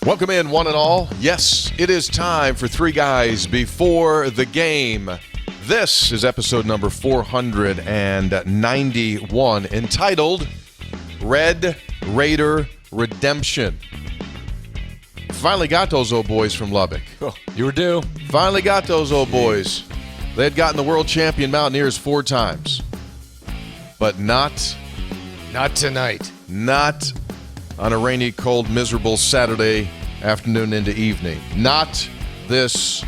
Welcome in, one and all. Yes, it is time for Three Guys Before the Game. This is episode number 491, entitled Red Raider Redemption. Finally got those old boys from Lubbock. Oh, you were due. Finally got those old boys. They had gotten the world champion Mountaineers 4 times. But not tonight. Not on a rainy, cold, miserable Saturday afternoon into evening. Not this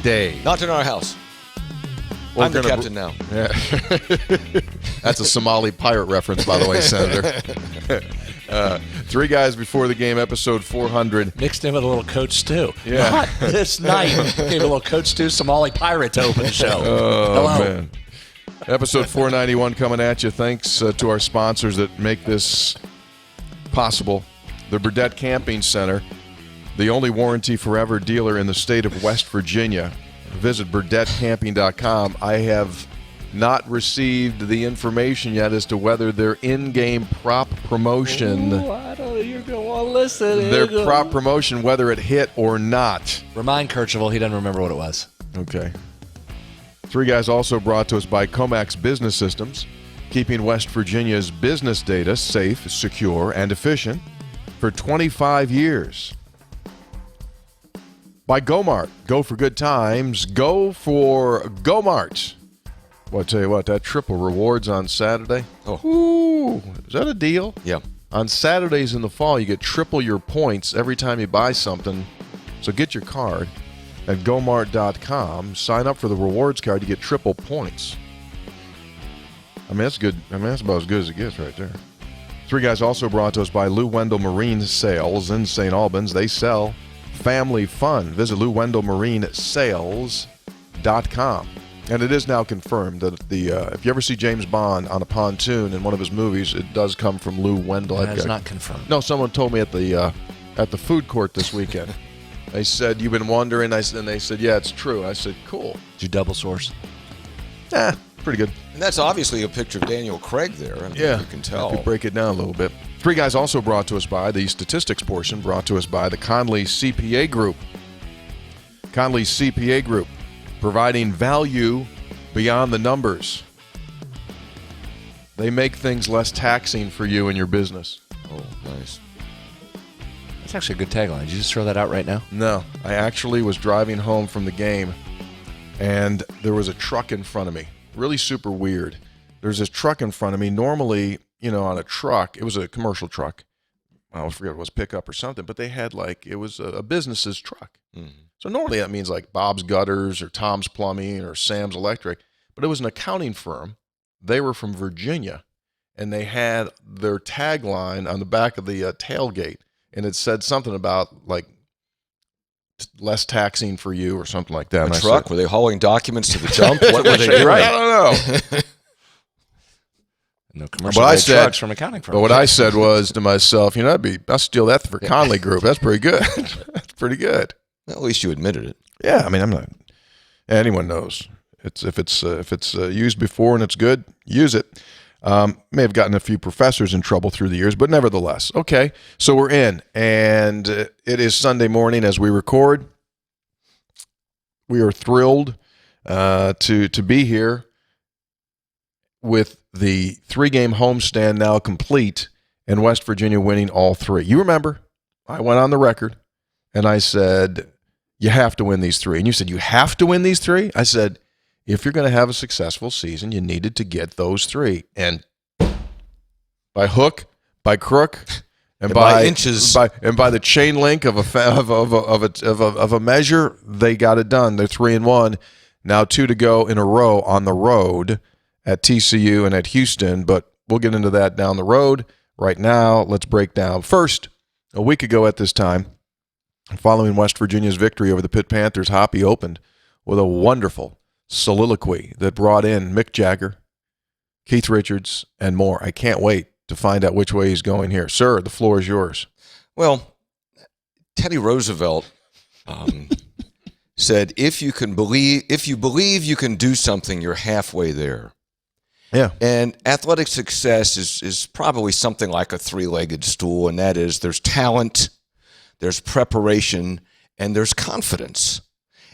day. Not in our house. I'm the captain now. Yeah. That's a Somali pirate reference, by the way, Senator. Three Guys Before the Game, episode 400. Mixed in with a little Coach Stew. Yeah. Not this night. Gave a little Coach Stew Somali pirate to open the show. Oh, Hello. man. Episode 491 coming at you. Thanks to our sponsors that make this possible. The Burdett Camping Center, the only warranty forever dealer in the state of West Virginia. Visit burdettcamping.com. I have not received the information yet as to whether their in-game prop promotion, Ooh, I don't, you're going to want to listen. their prop promotion, whether it hit or not. Remind Kercheval he doesn't remember what it was. Okay. Three Guys also brought to us by Comax Business Systems, keeping West Virginia's business data safe, secure, and efficient for 25 years. By GoMart. Go for good times. Go for GoMart. Well, I tell you what, that triple rewards on Saturday. Oh. Ooh, is that a deal? Yeah. On Saturdays in the fall, you get triple your points every time you buy something. So get your card at gomart.com. Sign up for the rewards card. You get triple points. I mean, that's good. I mean, that's about as good as it gets right there. Three Guys also brought to us by Lou Wendell Marine Sales in St. Albans. They sell family fun. Visit LouWendellMarineSales.com. And it is now confirmed that if you ever see James Bond on a pontoon in one of his movies, it does come from Lou Wendell. That is not confirmed. No, someone told me at the food court this weekend. They said, "You've been wondering." And they said, "Yeah, it's true." I said, "Cool." Did you double source? Pretty good. And that's obviously a picture of Daniel Craig there. I mean, Yeah, you can tell. I could break it down a little bit. Three Guys also brought to us by the statistics portion, brought to us by the Conley CPA Group. Conley CPA Group, providing value beyond the numbers. They make things less taxing for you and your business. Oh, nice. That's actually a good tagline. Did you just throw that out right now? No, I actually was driving home from the game, and there was a truck in front of me. Really super weird. There's this truck in front of me. Normally, on a truck, it was a commercial truck. I forget it was pickup or something, but they had it was a business's truck. Mm-hmm. So normally that means like Bob's Gutters or Tom's Plumbing or Sam's Electric, but it was an accounting firm. They were from Virginia, and they had their tagline on the back of the tailgate, and it said something about less taxing for you or something like that. A truck? Were they hauling documents to the dump? What were they doing? I don't know. No commercial trucks from accounting firms. But what I said was to myself, I'll steal that for Conley Group. That's pretty good. That's pretty good. Well, at least you admitted it. Yeah, I mean, I'm not. Anyone knows. If it's used before and it's good, use it. May have gotten a few professors in trouble through the years, but nevertheless. Okay, so we're in, and it is Sunday morning as we record. We are thrilled to be here with the 3-game homestand now complete and West Virginia winning all 3. You remember, I went on the record and I said, you have to win these 3. And you said, you have to win these 3? I said, if you're going to have a successful season, you needed to get those 3. And by hook, by crook, and by inches, by the chain link of a measure, they got it done. They're 3-1. Now 2 to go in a row on the road at TCU and at Houston, but we'll get into that down the road. Right now, let's break down. First, a week ago at this time, following West Virginia's victory over the Pitt Panthers, Hoppy opened with a wonderful soliloquy that brought in Mick Jagger, Keith Richards, and more. I can't wait to find out which way he's going here. Sir, the floor is yours. Well, Teddy Roosevelt said, if you believe you can do something, you're halfway there. Yeah. And athletic success is probably something like a 3-legged stool, and that is there's talent, there's preparation, and there's confidence.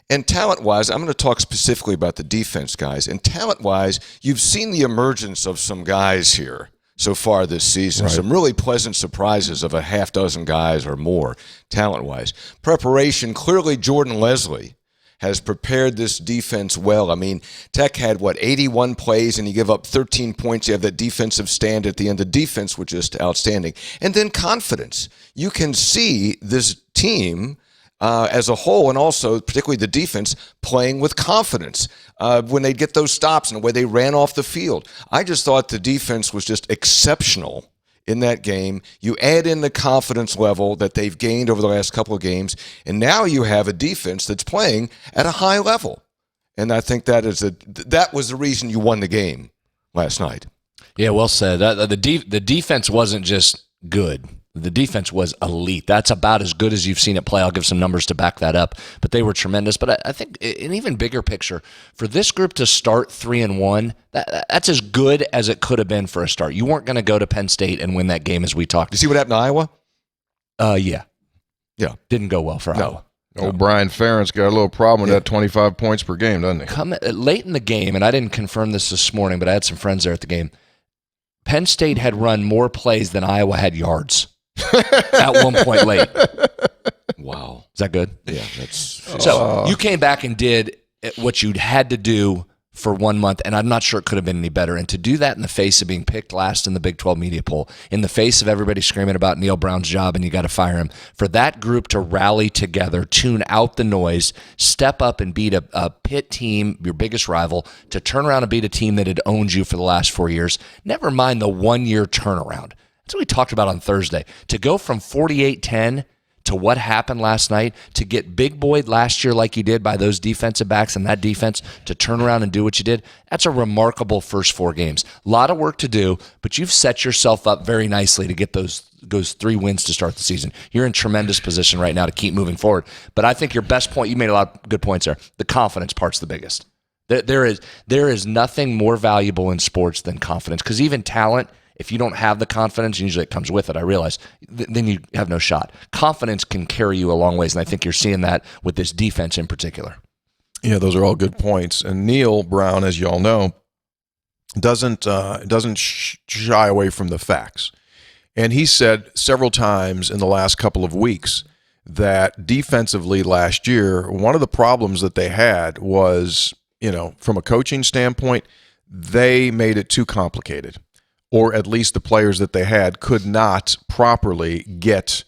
And talent-wise, I'm going to talk specifically about the defense, guys. And talent-wise, you've seen the emergence of some guys here so far this season. Right. Some really pleasant surprises of a half dozen guys or more, talent-wise. Preparation, clearly Jordan Leslie has prepared this defense well. I mean, Tech had, 81 plays, and you give up 13 points. You have that defensive stand at the end. The defense was just outstanding. And then confidence. You can see this team as a whole, and also particularly the defense, playing with confidence when they get those stops and the way they ran off the field. I just thought the defense was just exceptional in that game. You add in the confidence level that they've gained over the last couple of games, and now you have a defense that's playing at a high level. And I think that was the reason you won the game last night. Yeah, well said. The defense wasn't just good. The defense was elite. That's about as good as you've seen it play. I'll give some numbers to back that up. But they were tremendous. But I think an even bigger picture, for this group to start 3-1, that's as good as it could have been for a start. You weren't going to go to Penn State and win that game, as we talked. You see what happened to Iowa? Yeah. Didn't go well for Iowa. Old Brian Ferentz got a little problem with that 25 points per game, doesn't he? Late in the game, and I didn't confirm this morning, but I had some friends there at the game, Penn State had run more plays than Iowa had yards at one point late. Wow. Is that good? Yeah, that's... So you came back and did what you'd had to do for 1 month, and I'm not sure it could have been any better. And to do that in the face of being picked last in the Big 12 media poll, in the face of everybody screaming about Neil Brown's job and you got to fire him, for that group to rally together, tune out the noise, step up and beat a Pitt team, your biggest rival, to turn around and beat a team that had owned you for the last 4 years, never mind the 1 year turnaround. That's what we talked about on Thursday. To go from 48-10 to what happened last night, to get big boyed last year like you did by those defensive backs and that defense, to turn around and do what you did, that's a remarkable first 4 games. A lot of work to do, but you've set yourself up very nicely to get those 3 wins to start the season. You're in tremendous position right now to keep moving forward. But I think your best point, you made a lot of good points there, the confidence part's the biggest. There is nothing more valuable in sports than confidence, because even talent, if you don't have the confidence, usually it comes with it, I realize, then you have no shot. Confidence can carry you a long ways, and I think you're seeing that with this defense in particular. Yeah, those are all good points. And Neil Brown, as you all know, doesn't shy away from the facts. And he said several times in the last couple of weeks that defensively last year, one of the problems that they had was, from a coaching standpoint, they made it too complicated. Or at least the players that they had could not properly get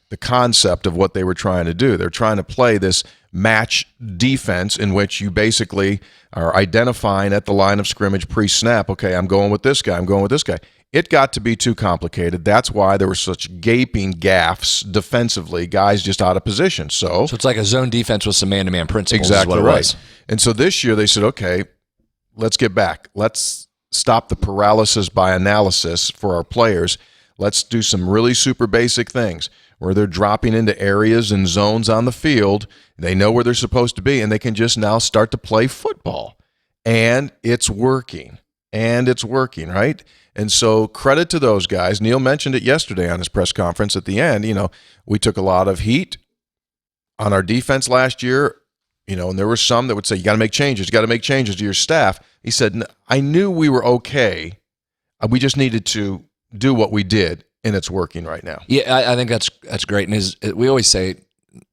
the concept of what they were trying to do. They're trying to play this match defense in which you basically are identifying at the line of scrimmage pre-snap, okay, I'm going with this guy, I'm going with this guy. It got to be too complicated. That's why there were such gaping gaffes defensively, guys just out of position. So it's like a zone defense with some man-to-man principles. Exactly is what it right. was. And so this year they said, okay, let's get back. Let's stop the paralysis by analysis for our players. Let's do some really super basic things where they're dropping into areas and zones on the field. They know where they're supposed to be, and they can just now start to play football. And it's working. Right? And so credit to those guys. Neil mentioned it yesterday on his press conference at the end. We took a lot of heat on our defense last year. And there were some that would say, you got to make changes to your staff. He said, I knew we were okay. We just needed to do what we did, and it's working right now. Yeah, I think that's great. And we always say,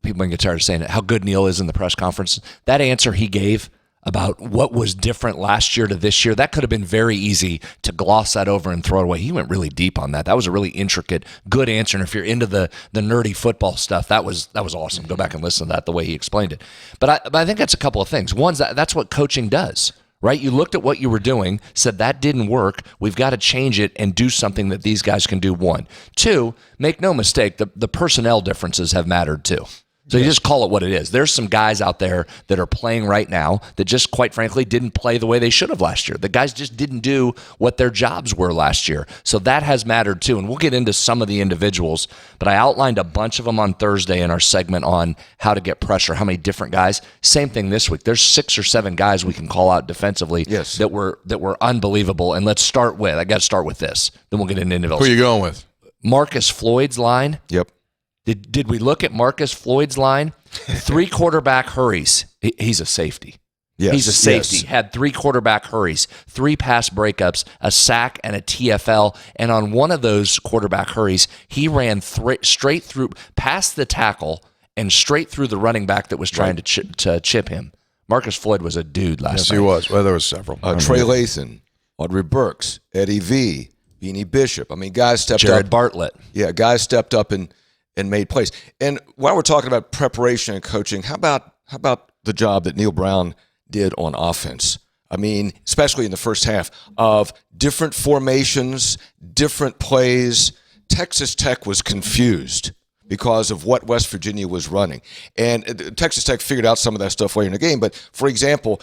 people can get tired of saying it, how good Neil is in the press conference. That answer he gave about what was different last year to this year, that could have been very easy to gloss that over and throw it away. He went really deep on that. That was a really intricate, good answer. And if you're into the nerdy football stuff, that was awesome. Go back and listen to that, the way he explained it. But I think that's a couple of things. One, that's what coaching does, right? You looked at what you were doing, said that didn't work. We've got to change it and do something that these guys can do. 1. 2, make no mistake, the personnel differences have mattered too. So you just call it what it is. There's some guys out there that are playing right now that just, quite frankly, didn't play the way they should have last year. The guys just didn't do what their jobs were last year. So that has mattered too. And we'll get into some of the individuals, but I outlined a bunch of them on Thursday in our segment on how to get pressure, how many different guys. Same thing this week. There's 6 or 7 guys we can call out defensively that were unbelievable. And let's start with, I got to start with this. Then we'll get into individuals. Who are you going with? Marcus Floyd's line. Yep. Did we look at Marcus Floyd's line? 3 quarterback hurries. He's a safety. Yes, He's a safety. yes. Had 3 quarterback hurries, 3 pass breakups, a sack, and a TFL. And on one of those quarterback hurries, he ran straight through, past the tackle, and straight through the running back that was trying to chip him. Marcus Floyd was a dude last night. Yes, he was. Well, there was several. Trey Lathan, Audrey Burks, Eddie V, Beanie Bishop. I mean, guys stepped Jared up. Bartlett. Yeah, guys stepped up and made plays. And while we're talking about preparation and coaching, how about the job that Neil Brown did on offense? I mean, especially in the first half, of different formations, different plays. Texas Tech was confused because of what West Virginia was running. And Texas Tech figured out some of that stuff later in the game. But, for example,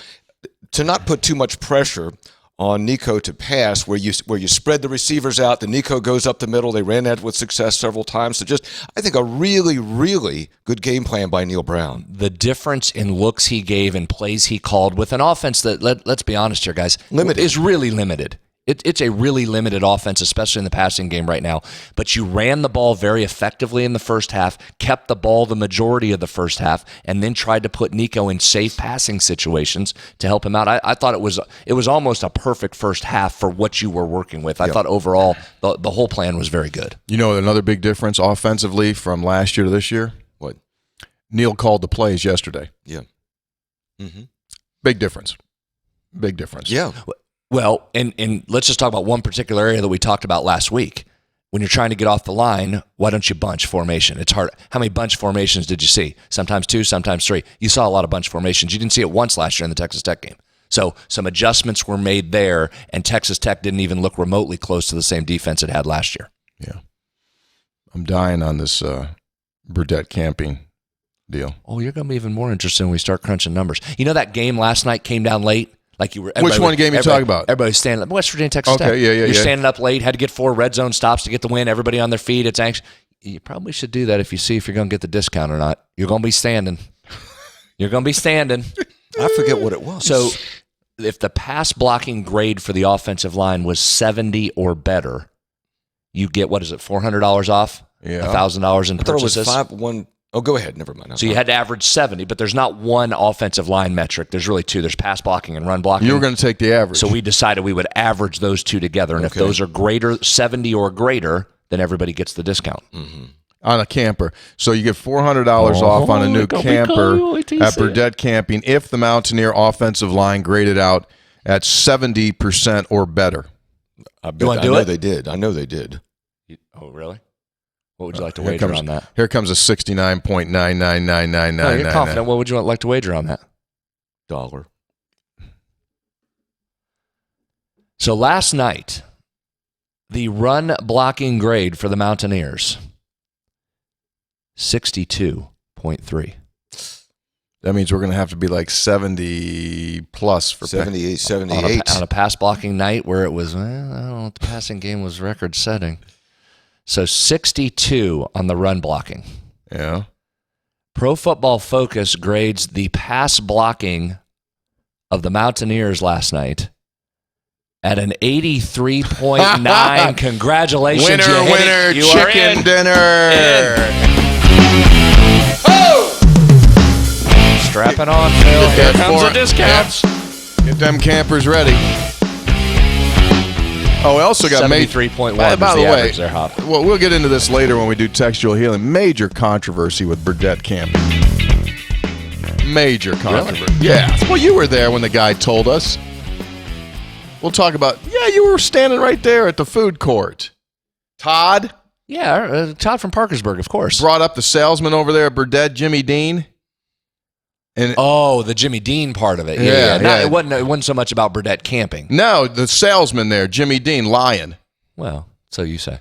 to not put too much pressure on Nico to pass, where you spread the receivers out, the Nico goes up the middle. They ran that with success several times. So just, I think, a really, really good game plan by Neil Brown. The difference in looks he gave and plays he called with an offense that, let's be honest here, guys, is really limited. It's a really limited offense, especially in the passing game right now. But you ran the ball very effectively in the first half, kept the ball the majority of the first half, and then tried to put Nico in safe passing situations to help him out. I thought it was almost a perfect first half for what you were working with. I thought overall the whole plan was very good. You know, another big difference offensively from last year to this year? What? Neil called the plays yesterday. Yeah. Mm-hmm. Big difference. Big difference. Yeah. Well, and let's just talk about one particular area that we talked about last week. When you're trying to get off the line, why don't you bunch formation? It's hard. How many bunch formations did you see? Sometimes 2, sometimes 3. You saw a lot of bunch formations. You didn't see it once last year in the Texas Tech game. So some adjustments were made there, and Texas Tech didn't even look remotely close to the same defense it had last year. Yeah. I'm dying on this Burdett camping deal. Oh, you're going to be even more interested when we start crunching numbers. You know that game last night came down late? Like you were. Which one game you talking about? Everybody's standing up. West Virginia, Texas Tech. Okay, yeah. You're standing up late, had to get 4 red zone stops to get the win. Everybody on their feet. It's anxious. You probably should do that if you see if you're going to get the discount or not. You're going to be standing. You're going to be standing. I forget what it was. So if the pass blocking grade for the offensive line was 70 or better, you get, what is it, $400 off? Yeah. $1,000 in I thought purchases? it was 5-1. Oh, go ahead. Never mind. So you had to average 70, but there's not one offensive line metric. There's really 2. There's pass blocking and run blocking. You were going to take the average. So we decided we would average those 2 together, and if those are greater, 70 or greater, then everybody gets the discount. Mm-hmm. On a camper. So you get $400 off on a new camper at Burdett Camping if the Mountaineer offensive line graded out at 70% or better. I know they did. Oh, really? What would you like to wager on that? Here comes a 69.9999999. No, you're confident. What would you like to wager on that? $1. So last night, the run blocking grade for the Mountaineers, 62.3. That means we're going to have to be like 70 plus for 78, 78. On a pass blocking night where it was, I don't know if the passing game was record setting. So 62 on the run blocking. Yeah. Pro Football Focus grades the pass blocking of the Mountaineers last night at an 83.9. Congratulations. Winner, you hit winner, it. You are chicken in. dinner. Strap it on, Phil. Here comes the discounts. Get them campers ready. Oh, we also got 73.1 By was the the way, average there, Hop. well, we'll get into this later when we do textual healing. Major controversy with Burdett camping. Major controversy. Really? Yeah. Well, you were there when the guy told us. We'll talk about, you were standing right there at the food court. Todd Yeah, Todd from Parkersburg, of course. brought up the salesman over there at Burdett, Jimmy Dean. And the Jimmy Dean part of it. Yeah. It wasn't so much about Burdett camping. no, the salesman there, Jimmy Dean, lying. Well, so you say.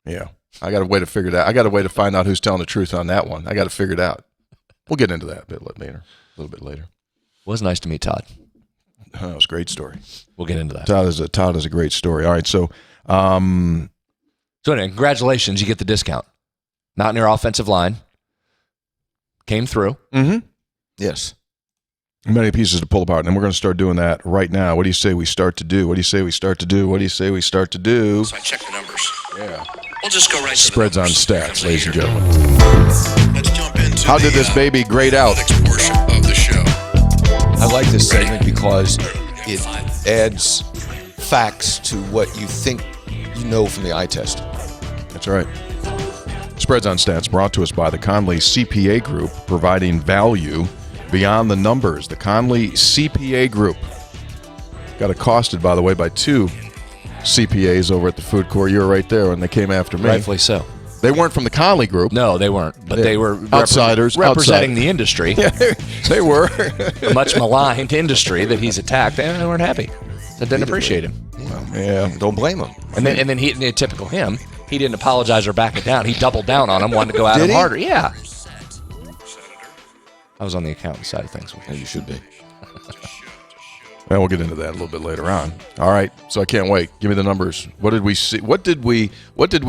Yeah. I got a way to figure it out. I got a way to find out who's telling the truth on that one. I got to figure it out. We'll get into that a little bit later. It was nice to meet Todd. Oh, it was a great story. We'll get into that. Todd is a great story. All right, so So anyway, congratulations. You get the discount. Mountaineer offensive line came through. mm-hmm. Yes. Many pieces to pull apart, and we're going to start doing that right now. What do you say we start to do? So I check the numbers. Yeah. We'll just go right to Spreads the on numbers. stats, ladies and gentlemen. Let's jump into How did this baby grade out? analytics portion of the show. I like this segment because it adds facts to what you think you know from the eye test. That's right. Spreads on Stats brought to us by the Conley CPA Group, providing value beyond the numbers. The Conley CPA Group got accosted, by the way, by 2 CPAs over at the food court. You were right there when they came after me. Rightfully so. They weren't from the Conley Group. No, they weren't. But they were Outsiders. representing the industry. They were. A much maligned industry that he's attacked. And they weren't happy. They didn't appreciate him. Yeah. Don't blame him. And then he, typical him, he didn't apologize or back it down. He doubled down on him, wanted to go at Did him he? harder. Yeah. I was on the accountant side of things. Yeah, you should be. Well, we'll get into that a little bit later on. All right, so I can't wait. Give me the numbers. What did we see? What did we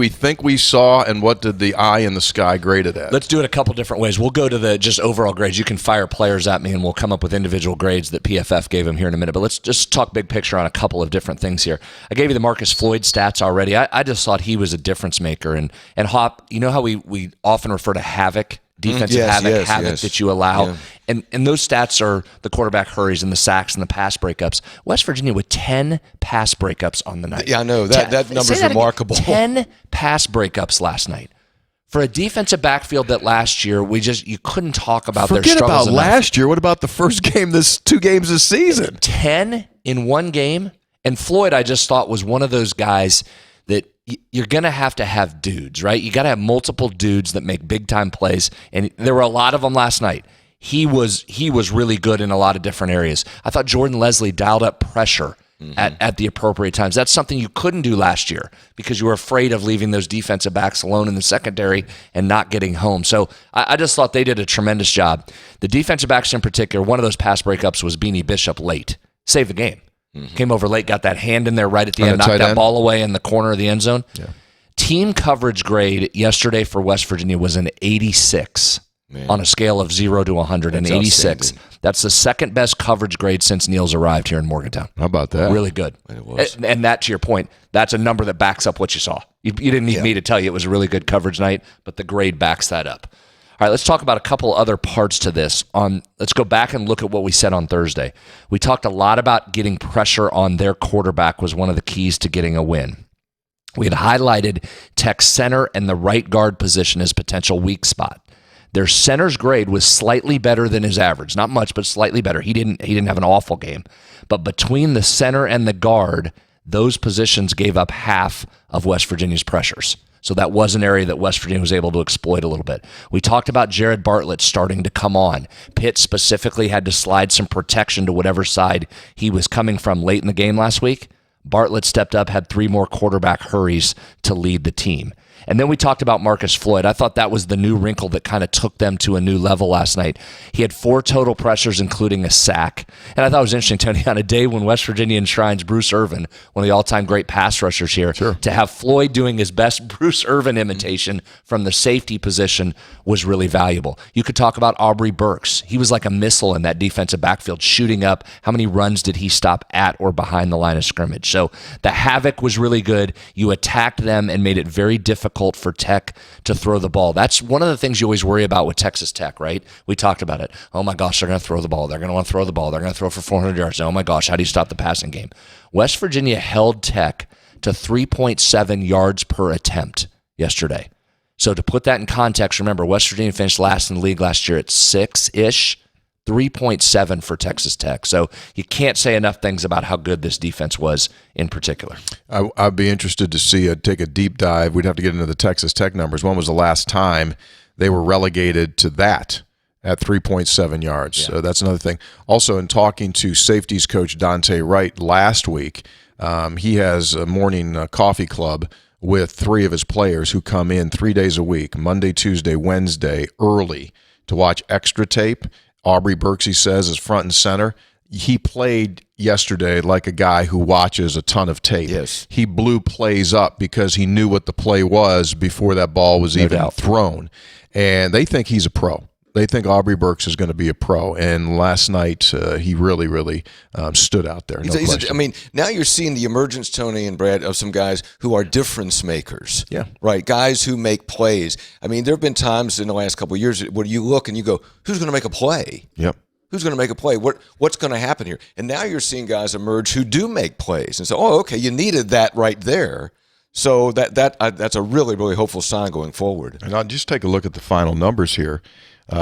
think we saw, and what did the eye in the sky grade it at? Let's do it a couple different ways. We'll go to the just overall grades. You can fire players at me, and we'll come up with individual grades that PFF gave him here in a minute. But let's just talk big picture on a couple of different things here. I gave you the Marcus Floyd stats already. I just thought he was a difference maker. And Hop, you know how we often refer to havoc? Defensive havoc that you allow. Yeah. And those stats are the quarterback hurries and the sacks and the pass breakups. West Virginia with 10 pass breakups on the night. Yeah, I know. That number's remarkable. 10 pass breakups last night. For a defensive backfield that last year, you couldn't talk about their Forget struggles about enough. last year. What about the first game, 2 games this season? 10 in one game. And Floyd, I just thought, was one of those guys that you're going to have dudes, right? You got to have multiple dudes that make big-time plays, and there were a lot of them last night. He was really good in a lot of different areas. I thought Jordan Leslie dialed up pressure at the appropriate times. That's something you couldn't do last year because you were afraid of leaving those defensive backs alone in the secondary and not getting home. So I just thought they did a tremendous job. The defensive backs in particular, one of those pass breakups was Beanie Bishop late. Saved the game. Came over late, got that hand in there right at the end, knocked that ball away in the corner of the end zone. Yeah. Team coverage grade yesterday for West Virginia was an 86 on a scale of 0 to 100, an 86. That's the second best coverage grade since Neal's arrived here in Morgantown. How about that? Really good. It was. And that, to your point, that's a number that backs up what you saw. You didn't need me to tell you it was a really good coverage night, but the grade backs that up. All right, let's talk about a couple other parts to this. Let's go back and look at what we said on Thursday. We talked a lot about getting pressure on their quarterback was one of the keys to getting a win. We had highlighted Tech's center and the right guard position as potential weak spot. Their center's grade was slightly better than his average. Not much, but slightly better. He didn't have an awful game. But between the center and the guard, those positions gave up half of West Virginia's pressures. So that was an area that West Virginia was able to exploit a little bit. We talked about Jared Bartlett starting to come on. Pitt specifically had to slide some protection to whatever side he was coming from late in the game last week. Bartlett stepped up, had 3 more quarterback hurries to lead the team. And then we talked about Marcus Floyd. I thought that was the new wrinkle that kind of took them to a new level last night. He had 4 total pressures, including a sack. And I thought it was interesting, Tony, on a day when West Virginia enshrines Bruce Irvin, one of the all-time great pass rushers here, to have Floyd doing his best Bruce Irvin imitation from the safety position was really valuable. You could talk about Aubrey Burks. He was like a missile in that defensive backfield, shooting up. How many runs did he stop at or behind the line of scrimmage? So the havoc was really good. You attacked them and made it very difficult for Tech to throw the ball. That's one of the things you always worry about with Texas Tech, right? We talked about it. Oh my gosh, they're going to throw the ball. They're going to want to throw the ball. They're going to throw for 400 yards. Oh my gosh, how do you stop the passing game? West Virginia held Tech to 3.7 yards per attempt yesterday. So to put that in context, remember, West Virginia finished last in the league last year at 6-ish. 3.7 for Texas Tech. So you can't say enough things about how good this defense was in particular. I'd be interested to see take a deep dive. We'd have to get into the Texas Tech numbers. When was the last time they were relegated to that at 3.7 yards? Yeah. So that's another thing. Also, in talking to safeties coach Dante Wright last week, he has a morning coffee club with 3 of his players who come in 3 days a week, Monday, Tuesday, Wednesday, early to watch extra tape. Aubrey Burks, he says, is front and center. He played yesterday like a guy who watches a ton of tape. Yes. He blew plays up because he knew what the play was before that ball was even thrown. And they think he's a pro. They think Aubrey Burks is going to be a pro, and last night he really stood out there. No question. Now you're seeing the emergence, Tony and Brad, of some guys who are difference makers. Yeah. Right, guys who make plays. There have been times in the last couple of years where you look and you go, who's going to make a play? Yep. Who's going to make a play? What's going to happen here? And now you're seeing guys emerge who do make plays. And so, okay, you needed that right there. So that's a really hopeful sign going forward. And I'll just take a look at the final numbers here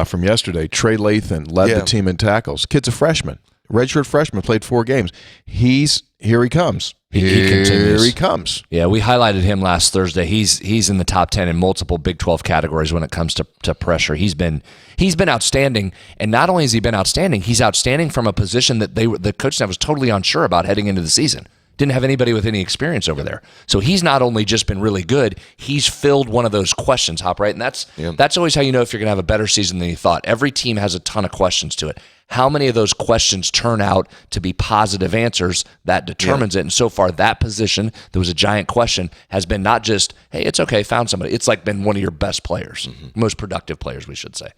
from yesterday. Trey Lathan led the team in tackles. Kid's a freshman, redshirt freshman, played 4 games. Here he comes. He continues. Here he comes. Yeah, we highlighted him last Thursday. He's in the top 10 in multiple Big 12 categories when it comes to pressure. He's been outstanding, and not only has he been outstanding, he's outstanding from a position that the coaching staff was totally unsure about heading into the season. Didn't have anybody with any experience over there. So he's not only just been really good, he's filled one of those questions, Hop, right? And that's always how you know if you're going to have a better season than you thought. Every team has a ton of questions to it. How many of those questions turn out to be positive answers, that determines it. And so far, that position, that was a giant question, has been not just, hey, it's okay, found somebody. It's like been one of your best players, most productive players, we should say.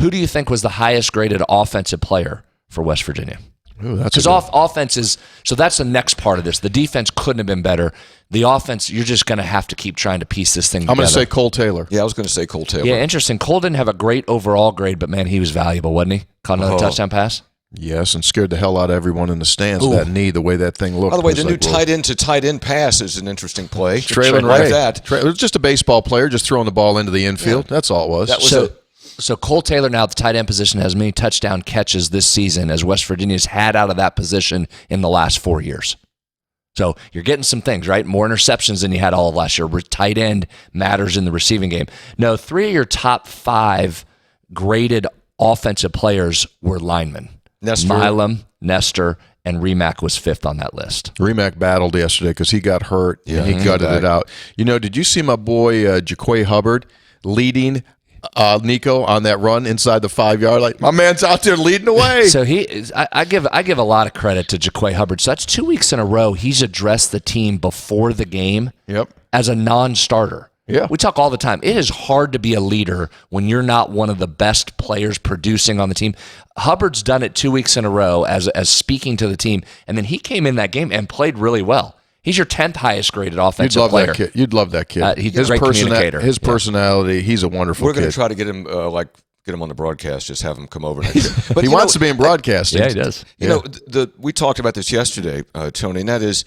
Who do you think was the highest graded offensive player for West Virginia? Because offense is, so that's the next part of this. The defense couldn't have been better. The offense, you're just going to have to keep trying to piece this thing together. I'm going to say Cole Taylor. Yeah, I was going to say Cole Taylor. Yeah, interesting. Cole didn't have a great overall grade, but man, he was valuable, wasn't he? Caught another touchdown pass. Yes, and scared the hell out of everyone in the stands. That knee, the way that thing looked. By the way, the new tight end to tight end pass is an interesting play. Traylon like Ray. that. It was just a baseball player just throwing the ball into the infield. Yeah. That's all it was. That was So Cole Taylor now at the tight end position has as many touchdown catches this season as West Virginia's had out of that position in the last 4 years. So you're getting some things, right? More interceptions than you had all of last year. Tight end matters in the receiving game. No, 3 of your top 5 graded offensive players were linemen. Milam, Nestor, and Remack was 5th on that list. Remack battled yesterday because he got hurt and he gutted it out. Did you see my boy Jaquay Hubbard leading Nico on that run inside the 5-yard line? My man's out there leading the way. So I give a lot of credit to Jaquay Hubbard. So that's 2 weeks in a row he's addressed the team before the game as a non-starter. Yeah. We talk all the time. It is hard to be a leader when you're not one of the best players producing on the team. Hubbard's done it 2 weeks in a row as speaking to the team, and then he came in that game and played really well. He's your 10th highest graded offensive player. That kid. You'd love that kid. He's a great communicator. His personality, he's a wonderful kid. We're going to try to get him get him on the broadcast. Just have him come over next year. But he wants to be in broadcasting. Yeah, he does. We talked about this yesterday, Tony, and that is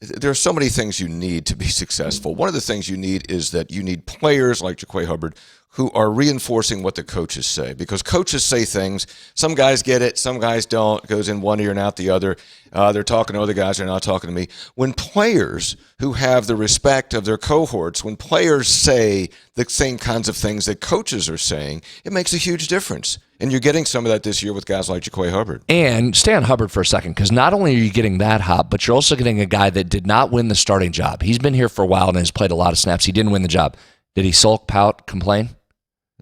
there are so many things you need to be successful. One of the things you need is that you need players like Jaquay Hubbard who are reinforcing what the coaches say, because coaches say things. Some guys get it, some guys don't. It goes in one ear and out the other. They're talking to other guys, they're not talking to me. When players who have the respect of their cohorts, when players say the same kinds of things that coaches are saying, it makes a huge difference. And you're getting some of that this year with guys like Jaquay Hubbard. And stay on Hubbard for a second, because not only are you getting that hop, but you're also getting a guy that did not win the starting job. He's been here for a while and has played a lot of snaps. He didn't win the job. Did he sulk, pout, complain?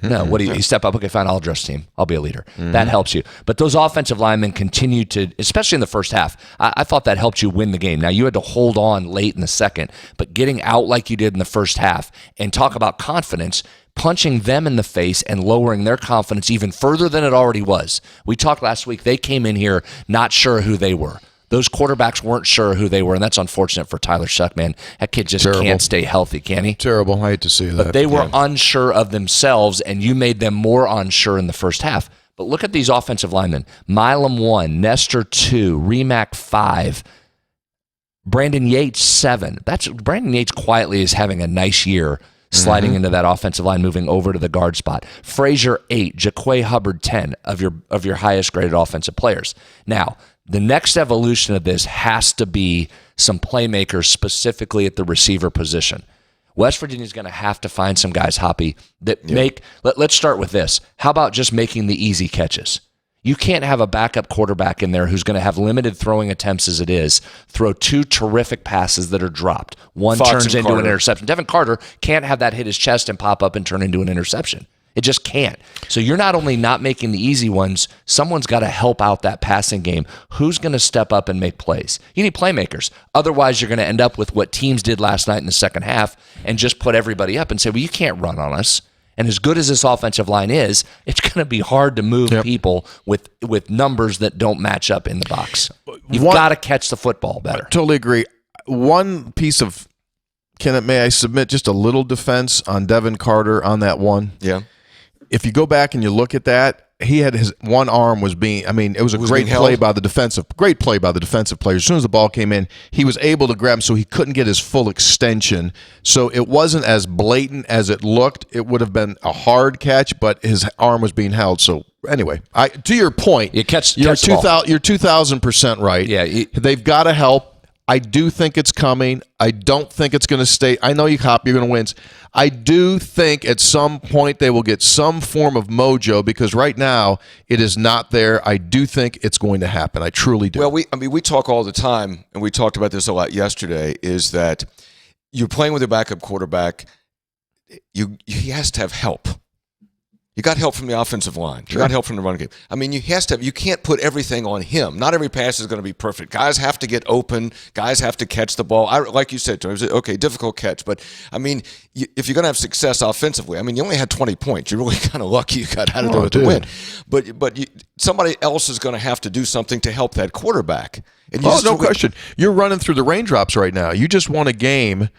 No. What do you step up? Okay, fine, I'll address the team. I'll be a leader. That helps you. But those offensive linemen continue to, especially in the first half, I thought that helped you win the game. Now, you had to hold on late in the second, but getting out like you did in the first half and talk about confidence, punching them in the face and lowering their confidence even further than it already was. We talked last week, they came in here not sure who they were. Those quarterbacks weren't sure who they were, and that's unfortunate for Tyler Shuck, man. That kid just can't stay healthy, can he? Terrible. I hate to see that. But they were unsure of themselves, and you made them more unsure in the first half. But look at these offensive linemen. Milam 1, Nestor 2, Remack 5, Brandon Yates 7. Brandon Yates quietly is having a nice year sliding into that offensive line, moving over to the guard spot. Frazier 8, Jaquay Hubbard 10 of your highest graded offensive players. Now, the next evolution of this has to be some playmakers specifically at the receiver position. West Virginia's going to have to find some guys, Hoppy, that make, let's start with this. How about just making the easy catches? You can't have a backup quarterback in there who's going to have limited throwing attempts as it is, throw 2 terrific passes that are dropped. One Fox turns and into Carter. an interception. Devin Carter can't have that hit his chest and pop up and turn into an interception. It just can't. So you're not only not making the easy ones, someone's got to help out that passing game. Who's going to step up and make plays? You need playmakers. Otherwise, you're going to end up with what teams did last night in the second half and just put everybody up and say, well, you can't run on us. And as good as this offensive line is, it's going to be hard to move people with numbers that don't match up in the box. You've got to catch the football better. I totally agree. One piece of may I submit just a little defense on Devin Carter on that one? Yeah. If you go back and you look at that, he had his one arm was being. I mean, it was a great play by the defensive player. As soon as the ball came in, he was able to grab him, so he couldn't get his full extension. So it wasn't as blatant as it looked. It would have been a hard catch, but his arm was being held. So anyway, to your point, you're 2,000% right. Yeah, they've got to help. I do think it's coming. I don't think it's going to stay. I know you're going to win. I do think at some point they will get some form of mojo because right now it is not there. I do think it's going to happen. I truly do. Well, we talk all the time, and we talked about this a lot yesterday, is that you're playing with a backup quarterback. He has to have help. You got help from the offensive line. You got help from the running game. I mean, you can't put everything on him. Not every pass is going to be perfect. Guys have to get open. Guys have to catch the ball. Like you said, okay, difficult catch. But, I mean, if you're going to have success offensively, I mean, you only had 20 points. You're really kind of lucky you got out of there with the win. But somebody else is going to have to do something to help that quarterback. And no question. You're running through the raindrops right now. You just won a game,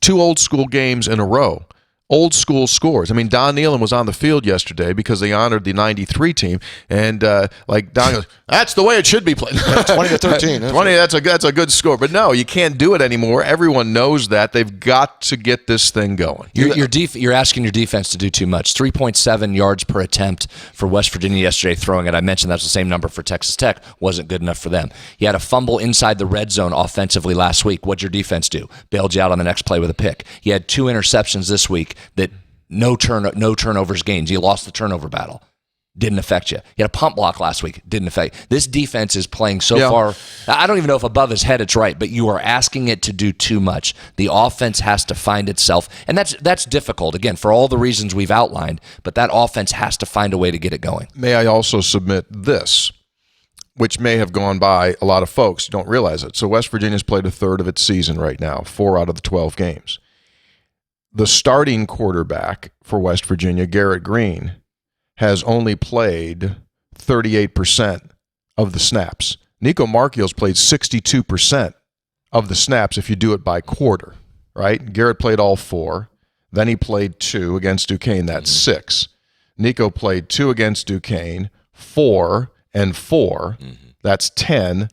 2 old school games in a row. Old school scores. I mean, Don Nealon was on the field yesterday because they honored the 93 team, and Don goes, that's the way it should be played. 20-13. 20, that's a good score. But no, you can't do it anymore. Everyone knows that. They've got to get this thing going. You're asking your defense to do too much. 3.7 yards per attempt for West Virginia yesterday throwing it. I mentioned that's the same number for Texas Tech. Wasn't good enough for them. You had a fumble inside the red zone offensively last week. What'd your defense do? Bailed you out on the next play with a pick. You had 2 interceptions this week that no turnovers gains. You lost the turnover battle. Didn't affect you. You had a pump block last week. Didn't affect you. This defense is playing so far. I don't even know if above his head it's right, but you are asking it to do too much. The offense has to find itself, and that's difficult, again, for all the reasons we've outlined, but that offense has to find a way to get it going. May I also submit this, which may have gone by a lot of folks. You don't realize it. So West Virginia's played a third of its season right now, 4 out of the 12 games. The starting quarterback for West Virginia, Garrett Green, has only played 38% of the snaps. Nico Marchiol's played 62% of the snaps if you do it by quarter, right? Garrett played all 4. Then he played 2 against Duquesne. That's 6. Nico played 2 against Duquesne, 4 and 4. That's 10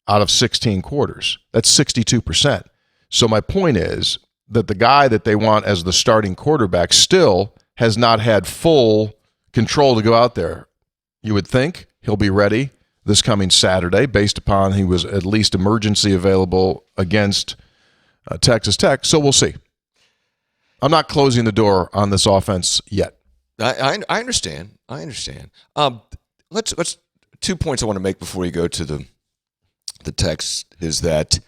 out of 16 quarters. That's 62%. So my point is that the guy that they want as the starting quarterback still has not had full control to go out there. You would think he'll be ready this coming Saturday based upon he was at least emergency available against Texas Tech. So we'll see. I'm not closing the door on this offense yet. I understand. Let's 2 points I want to make before you go to the text is that,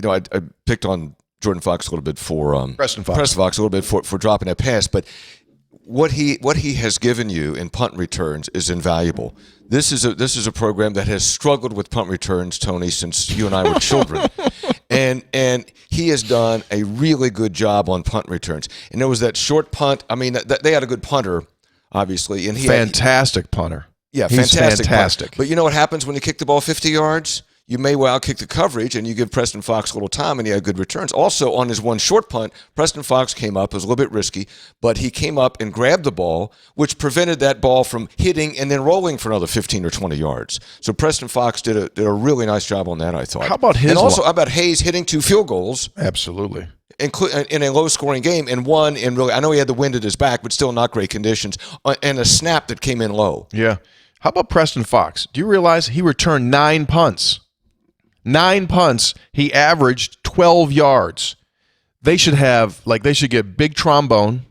I picked on Jordan Fox a little bit for Preston Fox a little bit for dropping that pass, but what he has given you in punt returns is invaluable. This is a program that has struggled with punt returns, Tony, since you and I were children, and he has done a really good job on punt returns. And there was that short punt. I mean, they had a good punter, obviously, and fantastic punter. Yeah, he's fantastic. But you know what happens when you kick the ball 50 yards? You may well kick the coverage, and you give Preston Fox a little time, and he had good returns. Also, on his one short punt, Preston Fox came up. It was a little bit risky, but he came up and grabbed the ball, which prevented that ball from hitting and then rolling for another 15 or 20 yards. So Preston Fox did a really nice job on that, I thought. How about his? And also, how about Hayes hitting 2 field goals? Absolutely. In a low-scoring game, and one in really, I know he had the wind at his back, but still not great conditions, and a snap that came in low. Yeah. How about Preston Fox? Do you realize he returned 9 punts? 9 punts. He averaged 12 yards. They should get big trombone,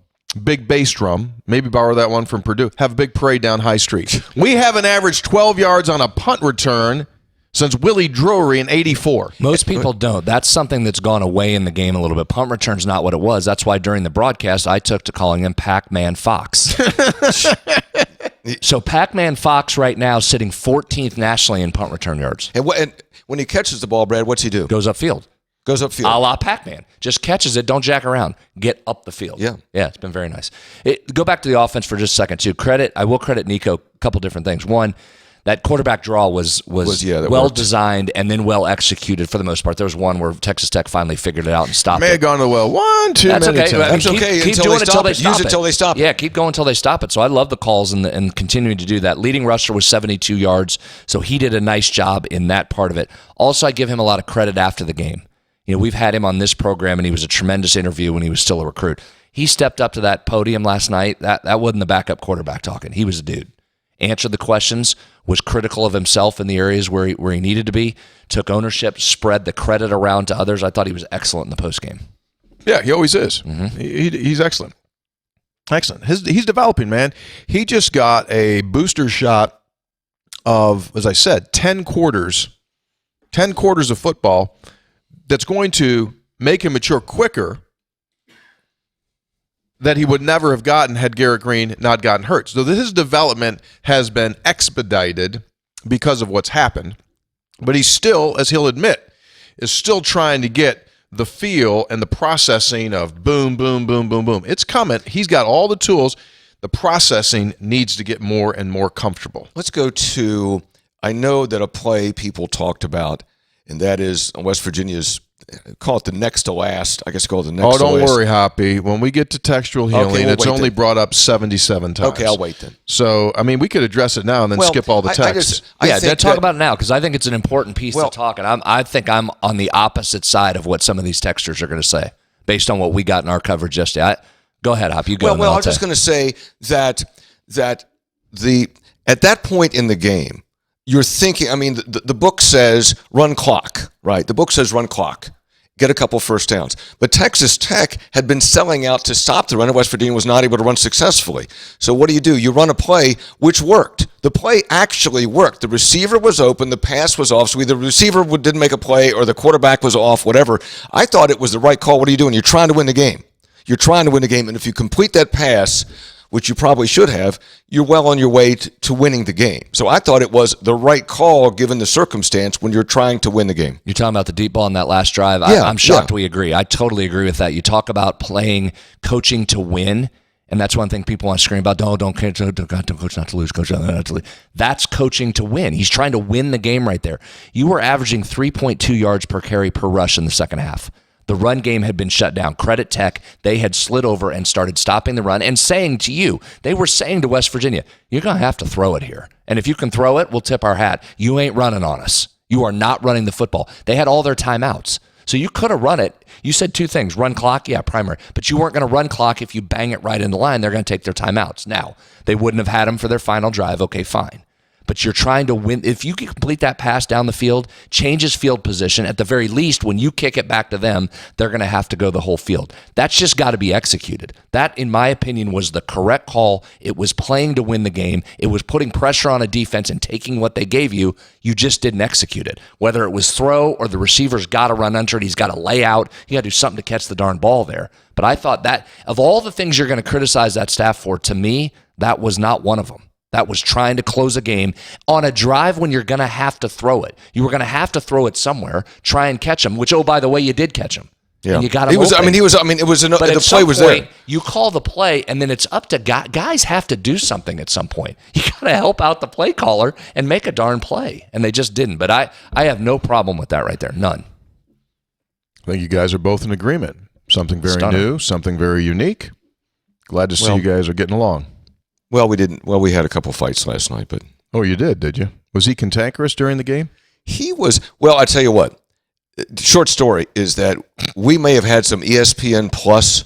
big bass drum, maybe borrow that one from Purdue, have a big parade down High Street. We haven't averaged 12 yards on a punt return since Willie Drury in 84. Most people don't. That's something that's gone away in the game a little bit. Punt return's not what it was. That's why during the broadcast I took to calling him Pac-Man Fox. So Pac-Man Fox right now sitting 14th nationally in punt return yards. And when he catches the ball, Brad, what's he do? Goes upfield. Goes upfield. A la Pac-Man. Just catches it, don't jack around. Get up the field. Yeah. Yeah, it's been very nice. Go back to the offense for just a second, too. I will credit Nico a couple different things. One, that quarterback draw was well designed and then well executed for the most part. There was one where Texas Tech finally figured it out and stopped May have gone to the well too That's many okay. times. I mean, That's okay keep until doing they it stop until they it. stop Use it till they stop it. Yeah, keep going until they stop it. So I love the calls and continuing to do that. Leading rusher was 72 yards, so he did a nice job in that part of it. Also, I give him a lot of credit after the game. You know, we've had him on this program, and he was a tremendous interview when he was still a recruit. He stepped up to that podium last night. That wasn't the backup quarterback talking. He was a dude. Answered the questions, was critical of himself in the areas where he needed to be, took ownership, spread the credit around to others. I thought he was excellent in the postgame. Yeah, he always is. He's excellent. Excellent. He's developing, man. He just got a booster shot of, as I said, 10 quarters of football that's going to make him mature quicker that he would never have gotten had Garrett Green not gotten hurt. So his development has been expedited because of what's happened, but he's still, as he'll admit, is still trying to get the feel and the processing of boom, boom, boom, boom, boom. It's coming. He's got all the tools. The processing needs to get more and more comfortable. Let's go to, I know that a play people talked about, and that is West Virginia's, call it the next to last. I guess call it the next to last. Oh, don't worry, Hoppy. When we get to textual healing, it's only brought up 77 times. Okay, I'll wait then. So, I mean, we could address it now and then skip all the text. Talk about it now because I think it's an important piece to talk. And I think I'm on the opposite side of what some of these texters are going to say based on what we got in our coverage yesterday. Go ahead, Hop. You go. Well, I was just going to say that at that point in the game, you're thinking, I mean, the book says run clock, right? The book says run clock, get a couple first downs. But Texas Tech had been selling out to stop the run, and West Virginia was not able to run successfully. So what do? You run a play which worked. The play actually worked. The receiver was open, the pass was off, so either the receiver didn't make a play or the quarterback was off, whatever. I thought it was the right call. What are you doing? You're trying to win the game. You're trying to win the game, and if you complete that pass, which you probably should have, you're well on your way to winning the game. So I thought it was the right call given the circumstance when you're trying to win the game. You're talking about the deep ball in that last drive. Yeah, I'm shocked we agree. I totally agree with that. You talk about coaching to win, and that's one thing people want to scream about. Don't coach not to lose, coach not to lose. That's coaching to win. He's trying to win the game right there. You were averaging 3.2 yards per carry per rush in the second half. The run game had been shut down. Credit Tech, they had slid over and started stopping the run and saying to you, they were saying to West Virginia, you're going to have to throw it here. And if you can throw it, we'll tip our hat. You ain't running on us. You are not running the football. They had all their timeouts. So you could have run it. You said two things, run clock, yeah, primary. But you weren't going to run clock if you bang it right in the line. They're going to take their timeouts. Now, they wouldn't have had them for their final drive. Okay, fine. But you're trying to win. If you can complete that pass down the field, changes field position, at the very least, when you kick it back to them, they're going to have to go the whole field. That's just got to be executed. That, in my opinion, was the correct call. It was playing to win the game. It was putting pressure on a defense and taking what they gave you. You just didn't execute it. Whether it was throw or the receiver's got to run under it, he's got to lay out. You got to do something to catch the darn ball there. But I thought that, of all the things you're going to criticize that staff for, to me, that was not one of them. That was trying to close a game on a drive when you're going to have to throw it. You were going to have to throw it somewhere, try and catch him, which, oh, by the way, you did catch him. Yeah. And you got him open. The play was there. You call the play, and then it's up to guys have to do something at some point. You got to help out the play caller and make a darn play, and they just didn't. But I have no problem with that right there. None. I think you guys are both in agreement. Something very new, something very unique. Glad to see you guys are getting along. Well, we didn't. Well, we had a couple fights last night, but oh, you did you? Was he cantankerous during the game? He was. Well, I tell you what. Short story is that we may have had some ESPN Plus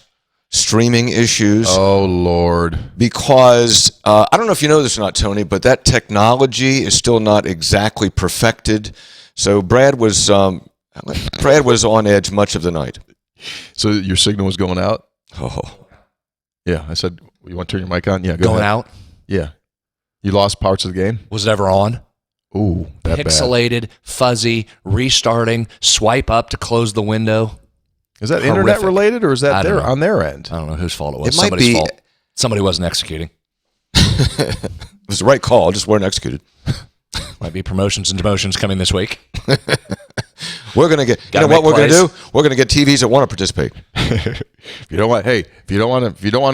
streaming issues. Oh Lord! Because I don't know if you know this or not, Tony, but that technology is still not exactly perfected. So Brad was on edge much of the night. So your signal was going out? Oh, yeah. I said, you want to turn your mic on? Yeah, going out. Yeah. You lost parts of the game? Was it ever on? Ooh, that pixelated, bad. Fuzzy, restarting, swipe up to close the window. Is that internet related or is that on their end? I don't know whose fault it was. It might be. Fault. Somebody wasn't executing. It was the right call, just weren't executed. Might be promotions and demotions coming this week. We're going to get. Gotta You know what make we're going to plays. do? We're going to get TVs that want to participate. If you don't want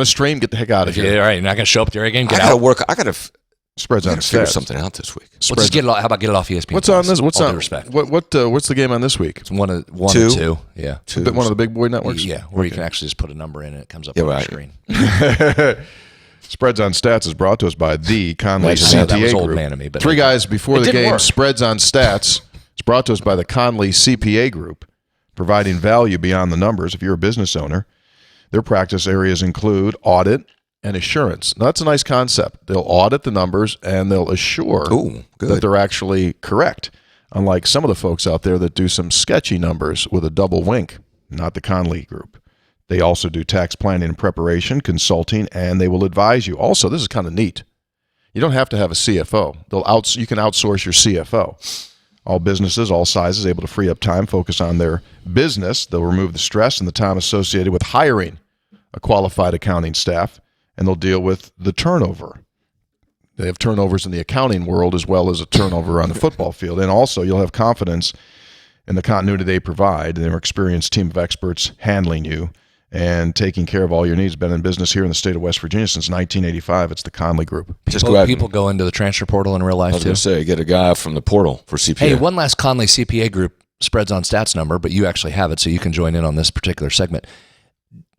to stream, get the heck out of Yeah, here. all right. You're not going to show up to your game. I Get got to out. work. I got to Spreads on figure stats. something out this week. Well, just get it. How about get it off ESPN? What's on this? What's All on? due respect. What's the game on this week? It's one or Two. two. Yeah. One of the big boy networks. Yeah, where you can actually just put a number in and it comes up Yeah, on the right. screen. Spreads on Stats is brought to us by the Conley Imagine that. CPA That was old Group. man of me, but Three hey, guys before it the didn't game. work. Spreads on Stats. It's brought to us by the Conley CPA Group, providing value beyond the numbers. If you're a business owner, their practice areas include audit and assurance. Now, that's a nice concept. They'll audit the numbers and they'll assure Ooh, good. that they're actually correct. Unlike some of the folks out there that do some sketchy numbers with a double wink, not the Conley Group. They also do tax planning and preparation, consulting, and they will advise you. Also, this is kind of neat. You don't have to have a CFO. You can outsource your CFO. All businesses, all sizes, able to free up time, focus on their business. They'll remove the stress and the time associated with hiring a qualified accounting staff, and they'll deal with the turnover. They have turnovers in the accounting world as well as a turnover on the football field. And also, you'll have confidence in the continuity they provide. They're an experienced team of experts handling you and taking care of all your needs. Been in business here in the state of West Virginia since 1985. It's the Conley Group. Just go out. People go into the transfer portal in real I life was too. going to say, get a guy from the portal for CPA. Hey, one last Conley CPA Group spreads on stats number, but you actually have it, so you can join in on this particular segment.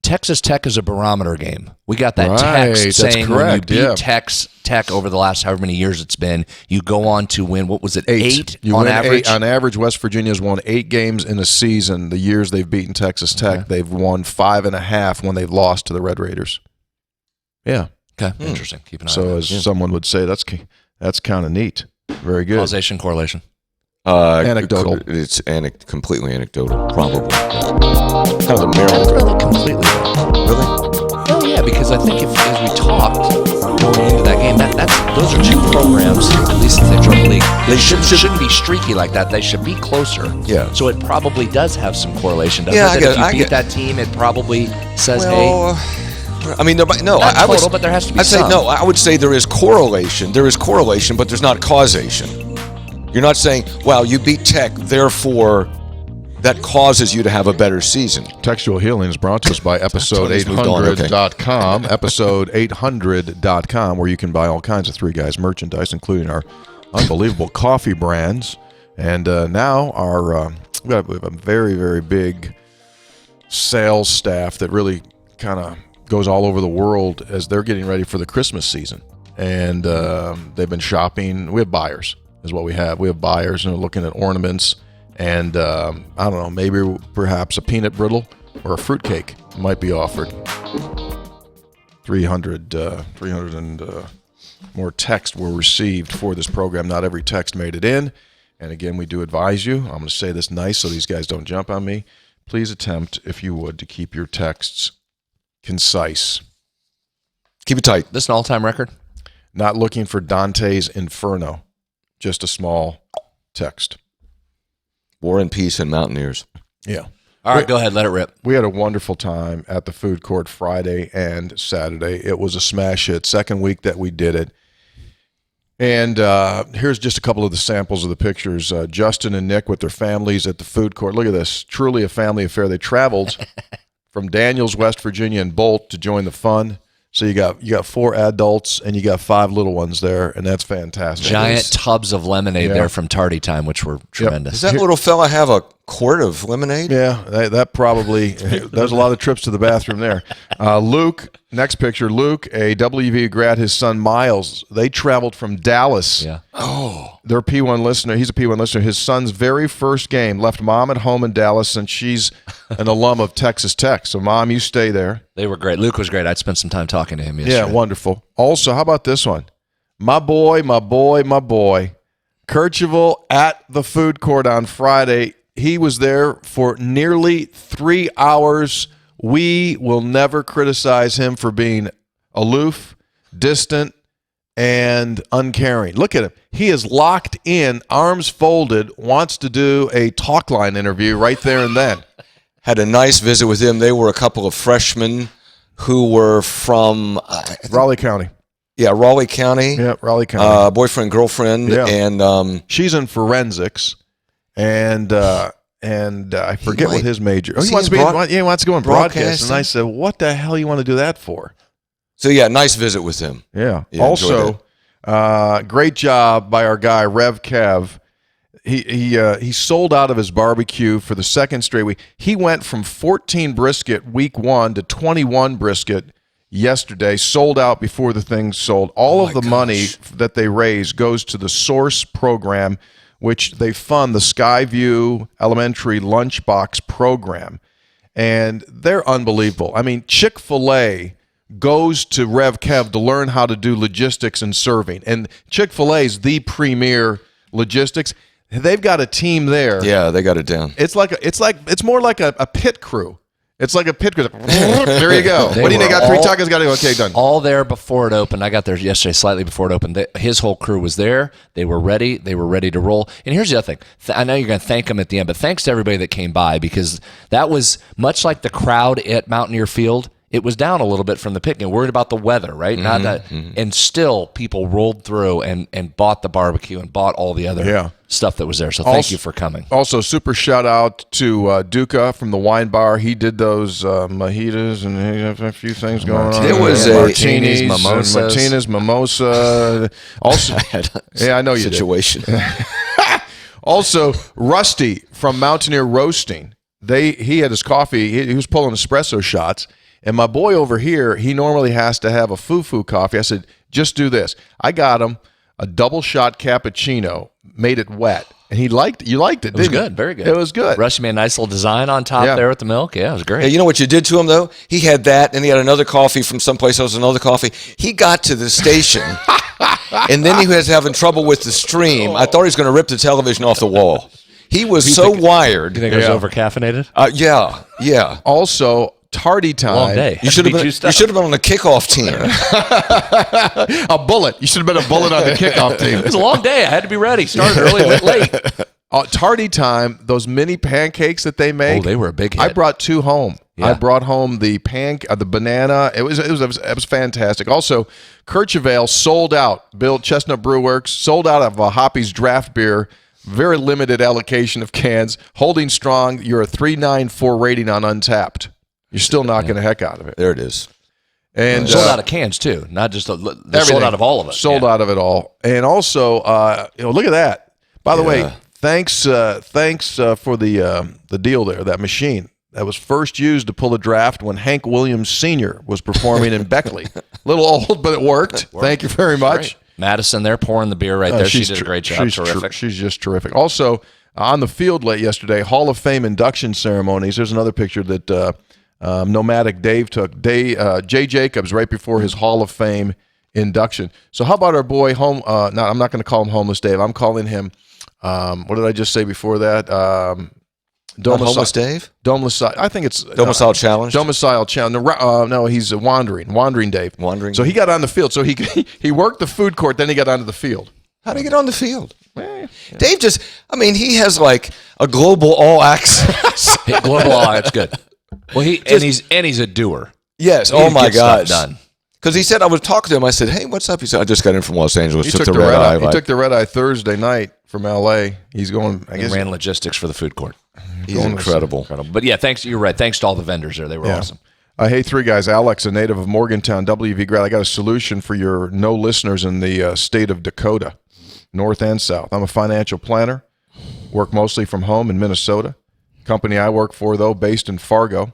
Texas Tech is a barometer game. We got that Right, text that's saying correct, when you beat yeah. Texas Tech over the last however many years it's been, you go on to win, what was it, eight You on win average? On average, West Virginia's won 8 games in a season. The years they've beaten Texas Tech, they've won 5.5 when they've lost to the Red Raiders. Yeah. Okay, interesting. Keep an eye on So that. as someone would say, that's kind of neat. Very good. Causation, correlation. Anecdotal. It's completely anecdotal, probably. Kind of the I Maryland. don't know that completely. Really? Oh yeah, because I think as we talked going into that game, those are two programs, at least if they join the league, they shouldn't be streaky like that. They should be closer. Yeah. So it probably does have some correlation, doesn't Yeah, it? That if you beat get- that team, it probably says, Well, I mean, Not I would. total, but there has to be I'd say some. no. I would say there is correlation. There is correlation, but there's not causation. You're not saying, "Well, you beat Tech, therefore that causes you to have a better season." Textual Healing is brought to us by Tony's moved on, okay. episode800.com, episode800.com, where you can buy all kinds of Three Guys merchandise, including our unbelievable coffee brands. And now we have a very, very big sales staff that really kind of goes all over the world as they're getting ready for the Christmas season. And they've been shopping. We have buyers is what we have. We have buyers and are looking at ornaments. And I don't know, maybe perhaps a peanut brittle or a fruitcake might be offered. 300 and more texts were received for this program. Not every text made it in. And again, we do advise you. I'm going to say this nice so these guys don't jump on me. Please attempt, if you would, to keep your texts concise. Keep it tight. this an all-time record? Not looking for Dante's Inferno. Just a small text. War and Peace and Mountaineers. Yeah. All right, go ahead, let it rip. We had a wonderful time at the food court Friday and Saturday. It was a smash hit. Second week that we did it. And here's just a couple of the samples of the pictures. Justin and Nick with their families at the food court. Look at this. Truly a family affair. They traveled from Daniels, West Virginia, and Bolt to join the fun. So you got 4 adults and you got 5 little ones there, and that's fantastic. Giant tubs of lemonade Yeah. there from Tardy Time, which were tremendous. Does that little fella have a quart of lemonade? Yeah, that probably, there's a lot of trips to the bathroom there. Luke, next picture, Luke, a WV grad, his son Miles, they traveled from Dallas. Yeah. They're a P1 listener. He's a P1 listener. His son's very first game, left mom at home in Dallas since she's an alum of Texas Tech. So, Mom, you stay there. They were great. Luke was great. I'd spent some time talking to him yesterday. Yeah, wonderful. Also, how about this one? My boy, Kercheval at the food court on Friday. He was there for nearly 3 hours. We will never criticize him for being aloof, distant, and uncaring. Look at him. He is locked in, arms folded, wants to do a talk line interview right there and then. Had a nice visit with him. They were a couple of freshmen who were from Raleigh County. Raleigh County. Yeah, Raleigh County. Boyfriend, girlfriend, Yeah. and She's in forensics, and and I forget what his major. Is He he wants in to be. He wants to go in broadcast, broadcasting? and I said, "What the hell you want to do that for?" So yeah, nice visit with him. Yeah. Yeah, enjoyed Also, great job by our guy Rev Kev. He sold out of his barbecue for the second straight week. He went from 14 brisket week 1 to 21 brisket yesterday. Sold out before the thing sold. All of the money that they raise goes to the Source program, which they fund the Skyview Elementary Lunchbox program, and they're unbelievable. I mean, Chick-fil-A goes to Rev Kev to learn how to do logistics and serving, and Chick-fil-A is the premier logistics. They've got a team there. Yeah, they got it down. It's more like a pit crew. It's like a pit crew. There you go. What do you think? Got 3 tacos. Got to go. Okay, done. All there before it opened. I got there yesterday, slightly before it opened. His whole crew was there. They were ready. They were ready to roll. And here's the other thing. I know you're going to thank them at the end, but thanks to everybody that came by, because that was much like the crowd at Mountaineer Field. It was down a little bit from the picnic. Worried about the weather, right? Not that, and still people rolled through and bought the barbecue and bought all the other stuff that was there. So thank you for coming. Also, super shout out to Duca from the wine bar. He did those mojitos and he had a few things going on. There was martinis, mimosas. Martinez, mimosa. Also, yeah, I know you situation. Also, Rusty from Mountaineer Roasting. He had his coffee. He was pulling espresso shots. And my boy over here, he normally has to have a foo-foo coffee. I said, just do this. I got him a double shot cappuccino, made it wet. And he liked it. You liked it, It was didn't you? good, very good. It was good. Rusty made a nice little design on top there with the milk. Yeah, it was great. Hey, you know what you did to him, though? He had that, and he had another coffee from someplace else, another coffee. He got to the station, and then he was having trouble with the stream. I thought he was going to rip the television off the wall. He was so wired. You think I was over-caffeinated? Yeah. Also, tardy time. Long day. You should have been on the kickoff team. A bullet. You should have been a bullet on the kickoff team. It was a long day. I had to be ready. Started early, went late. Tardy time, those mini pancakes that they make. Oh, they were a big hit. I brought 2 home. Yeah. I brought home the the banana. It was fantastic. Also, Kirchevale sold out. Bill Chestnut Brew Works sold out of Hoppy's draft beer. Very limited allocation of cans. Holding strong. You're a 3.94 rating on Untapped. You're still knocking the heck out of it. There it is. And sold out of cans too, not just they sold out of all of it. Sold out of it all. And also, look at that. By the way, thanks for the deal there. That machine that was first used to pull a draft when Hank Williams Sr. was performing in Beckley. A little old, but it worked. Thank you very much. Great. Madison there pouring the beer right there. She did a great job. Terrific. She's just terrific. Also, on the field late yesterday, Hall of Fame induction ceremonies. There's another picture that Nomadic Dave took. Jay Jacobs right before his Hall of Fame induction. So how about our boy I'm not going to call him Homeless Dave. I'm calling him, what did I just say before that? Homeless Dave? Domicile. I think it's Domicile Challenge. Domicile Challenge. No, he's Wandering Dave. Wandering. So he got on the field. So he worked the food court, then he got onto the field. How did he get on the field? Dave he has like a global all access. Global all that's good. Well, he's a doer. Yes. He Oh my gets stuff gosh. done. Because he said, I was talking to him. I said, hey, what's up? He said, I just got in from Los Angeles. He took the red eye. He took the red eye Thursday night from L.A. He's going. I He guess ran logistics for the food court. He's incredible. But yeah, thanks. You're right. Thanks to all the vendors there. They were awesome. Hey, 3 guys. Alex, a native of Morgantown, WV grad. I got a solution for your no listeners in the state of Dakota, North and South. I'm a financial planner. Work mostly from home in Minnesota. Company I work for, though, based in Fargo,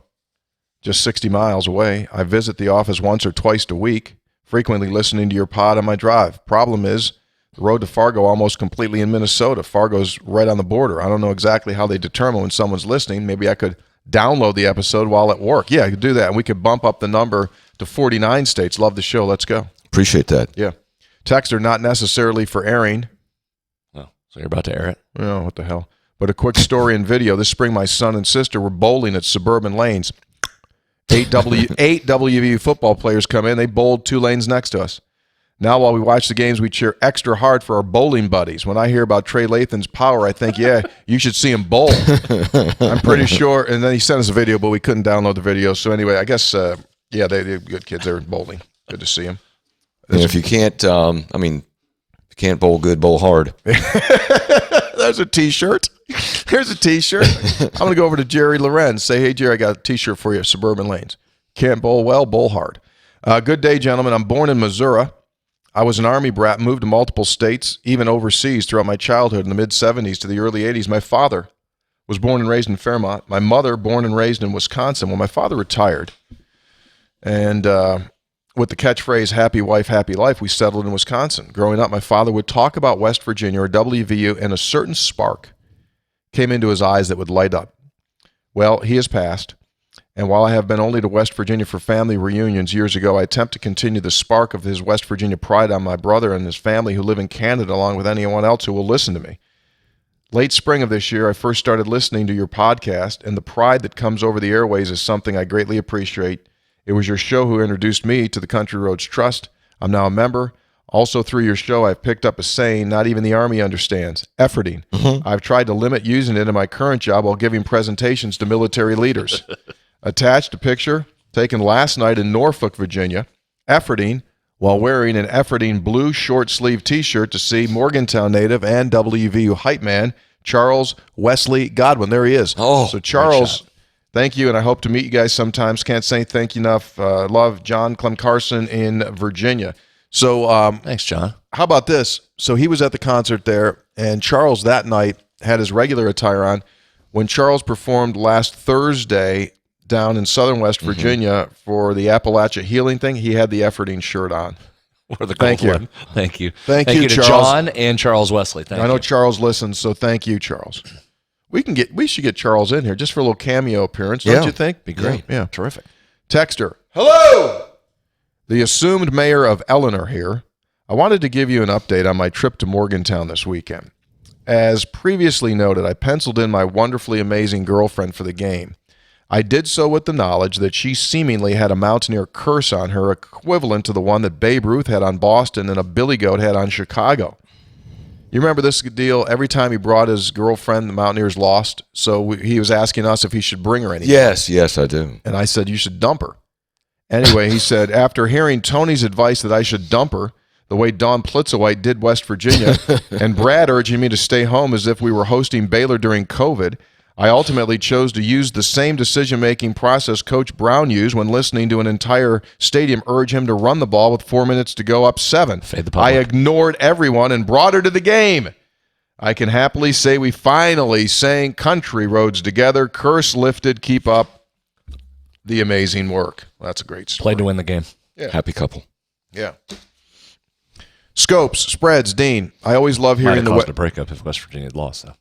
just 60 miles away. I visit the office once or twice a week, frequently listening to your pod on my drive. Problem is, the road to Fargo almost completely in Minnesota. Fargo's right on the border. I don't know exactly how they determine when someone's listening. Maybe I could download the episode while at work. Yeah, I could do that. And we could bump up the number to 49 states. Love the show. Let's go. Appreciate that. Yeah. Texts are not necessarily for airing. Oh, so you're about to air it? Oh, what the hell. But a quick story and video. This spring, my son and sister were bowling at Suburban Lanes. 8 WVU football players come in. They bowled 2 lanes next to us. Now, while we watch the games, we cheer extra hard for our bowling buddies. When I hear about Trey Lathan's power, I think, yeah, you should see him bowl. I'm pretty sure. And then he sent us a video, but we couldn't download the video. So anyway, I guess, they're good kids. They're bowling. Good to see them. And if you can't, if you can't bowl good, bowl hard. There's a T-shirt. Here's a T-shirt. I'm going to go over to Jerry Lorenz. Say, hey, Jerry, I got a T-shirt for you, Suburban Lanes. Can't bowl well, bowl hard. Good day, gentlemen. I'm born in Missouri. I was an Army brat, moved to multiple states, even overseas throughout my childhood in the mid-'70s to the early '80s. My father was born and raised in Fairmont. My mother, born and raised in Wisconsin. When my father retired, and with the catchphrase, happy wife, happy life, we settled in Wisconsin. Growing up, my father would talk about West Virginia or WVU, and a certain spark came into his eyes that would light up. Well, he has passed, and while I have been only to West Virginia for family reunions years ago, I attempt to continue the spark of his West Virginia pride on my brother and his family who live in Canada, along with anyone else who will listen to me. Late spring of this year, I first started listening to your podcast, and the pride that comes over the airways is something I greatly appreciate. It was your show who introduced me to the Country Roads Trust. I'm now a member. Also, through your show, I've picked up a saying not even the Army understands, efforting. I've tried to limit using it in my current job while giving presentations to military leaders. Attached a picture taken last night in Norfolk, Virginia, efforting while wearing an efforting blue short-sleeve T-shirt to see Morgantown native and WVU hype man Charles Wesley Godwin. There he is. Oh, so Charles, thank you, and I hope to meet you guys sometimes. Can't say thank you enough. Love, John Clem Carson in Virginia. So Thanks, John. how about this? So he was at the concert there, and Charles that night had his regular attire on. When Charles performed last Thursday down in southern West Virginia for the Appalachia Healing thing, he had the efforting shirt on. Or the Thank gold you. one. Thank you. Thank you, to Charles. John and Charles Wesley. Thank I know you. Charles listens, so thank you, Charles. We should get Charles in here just for a little cameo appearance, don't you think? Be great. Yeah. Terrific. Texter. Hello! The assumed mayor of Eleanor here. I wanted to give you an update on my trip to Morgantown this weekend. As previously noted, I penciled in my wonderfully amazing girlfriend for the game. I did so with the knowledge that she seemingly had a Mountaineer curse on her equivalent to the one that Babe Ruth had on Boston and a Billy Goat had on Chicago. You remember this deal? Every time he brought his girlfriend, the Mountaineers lost, so he was asking us if he should bring her anything. Yes, I do. And I said, you should dump her. Anyway, he said, after hearing Tony's advice that I should dump her, the way Don Plitzowite did West Virginia, and Brad urging me to stay home as if we were hosting Baylor during COVID, I ultimately chose to use the same decision-making process Coach Brown used when listening to an entire stadium urge him to run the ball with 4 minutes to go up 7. Fade the public. I ignored everyone and brought her to the game. I can happily say we finally sang Country Roads together. Curse lifted. Keep up the amazing work. Well, that's a great story. Played to win the game. Yeah. Happy couple. Yeah. Scopes, spreads, Dean. I always love Might hearing have the caused a breakup if West Virginia had lost, though.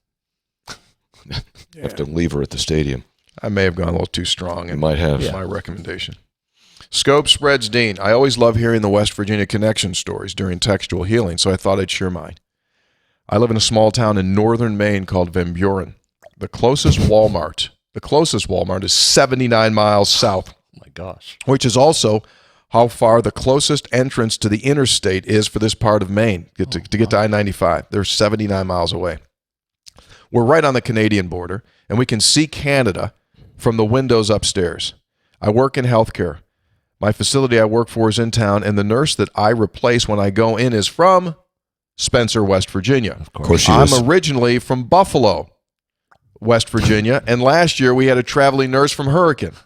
Have to leave her at the stadium. I may have gone a little too strong in might have. my recommendation. Scope, spreads, Dean. I always love hearing the West Virginia connection stories during textual healing, so I thought I'd share mine. I live in a small town in northern Maine called Van Buren. The closest Walmart is 79 miles south, Oh, my gosh. which is also how far the closest entrance to the interstate is for this part of Maine to get to I-95. They're 79 miles away. We're right on the Canadian border, and we can see Canada from the windows upstairs. I work in healthcare. My facility I work for is in town, and the nurse that I replace when I go in is from Spencer, West Virginia. Of course she I'm is. originally from Buffalo, West Virginia, and last year we had a traveling nurse from Hurricane.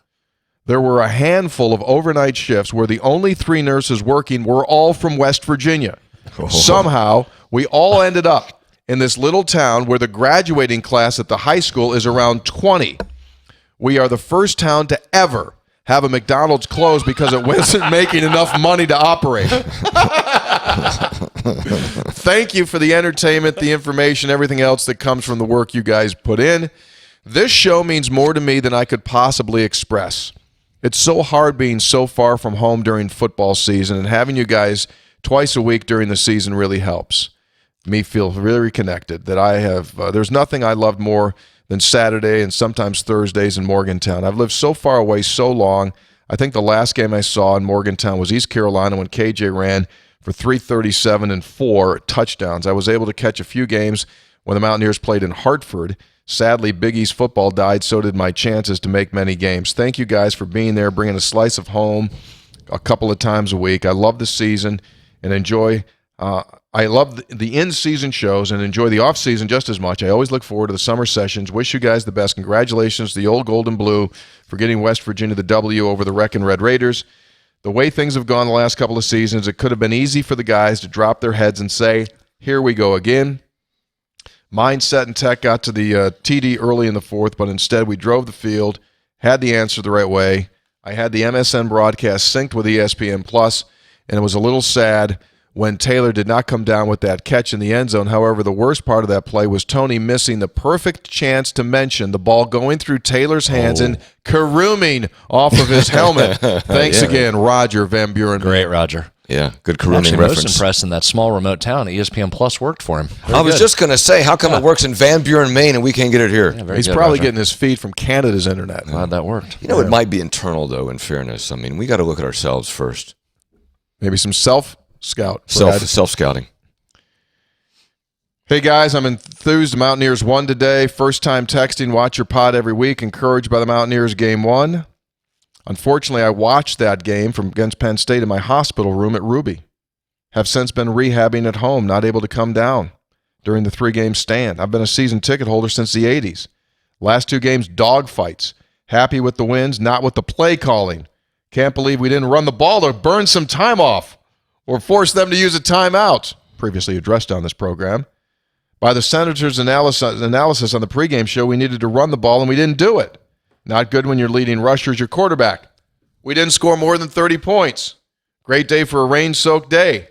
There were a handful of overnight shifts where the only 3 nurses working were all from West Virginia. Somehow, we all ended up in this little town where the graduating class at the high school is around 20. We are the first town to ever have a McDonald's close because it wasn't making enough money to operate. Thank you for the entertainment, the information, everything else that comes from the work you guys put in. This show means more to me than I could possibly express. It's so hard being so far from home during football season, and having you guys twice a week during the season really helps me feel very connected. That I have, there's nothing I loved more than Saturday and sometimes Thursdays in Morgantown. I've lived so far away so long. I think the last game I saw in Morgantown was East Carolina when KJ ran for 337 and 4 touchdowns. I was able to catch a few games when the Mountaineers played in Hartford. Sadly, Big East football died, so did my chances to make many games. Thank you guys for being there, bringing a slice of home a couple of times a week. I love the season and enjoy I love the in-season shows and enjoy the off-season just as much. I always look forward to the summer sessions. Wish you guys the best. Congratulations to the old Gold and Blue for getting West Virginia the W over the Wreckin' Red Raiders. The way things have gone the last couple of seasons, it could have been easy for the guys to drop their heads and say, here we go again. Mindset and Tech got to the TD early in the fourth, but instead we drove the field, had the answer the right way. I had the MSN broadcast synced with ESPN Plus, and it was a little sad when Taylor did not come down with that catch in the end zone. However, the worst part of that play was Tony missing the perfect chance to mention the ball going through Taylor's hands and caroming off of his helmet. Thanks again, Roger Van Buren. Great, Roger. Yeah, good caroming Actually, reference. most impressed in that small remote town. ESPN Plus worked for him. I was just going to say, how come it works in Van Buren, Maine, and we can't get it here? Yeah, He's good, probably Roger. getting his feed from Canada's internet. Glad that worked. You know, it might be internal, though, in fairness. I mean, we got to look at ourselves first. Maybe some self-scout. Self-scouting. Hey, guys, I'm enthused. Mountaineers won today. First time texting, watch your pod every week. Encouraged by the Mountaineers game 1. Unfortunately, I watched that game from against Penn State in my hospital room at Ruby. Have since been rehabbing at home, not able to come down during the 3-game stand. I've been a season ticket holder since the 80s. Last 2 games, dog fights. Happy with the wins, not with the play calling. Can't believe we didn't run the ball or burn some time off or force them to use a timeout, previously addressed on this program. By the Senators' analysis on the pregame show, we needed to run the ball, and we didn't do it. Not good when your leading rusher is your quarterback. We didn't score more than 30 points. Great day for a rain-soaked day.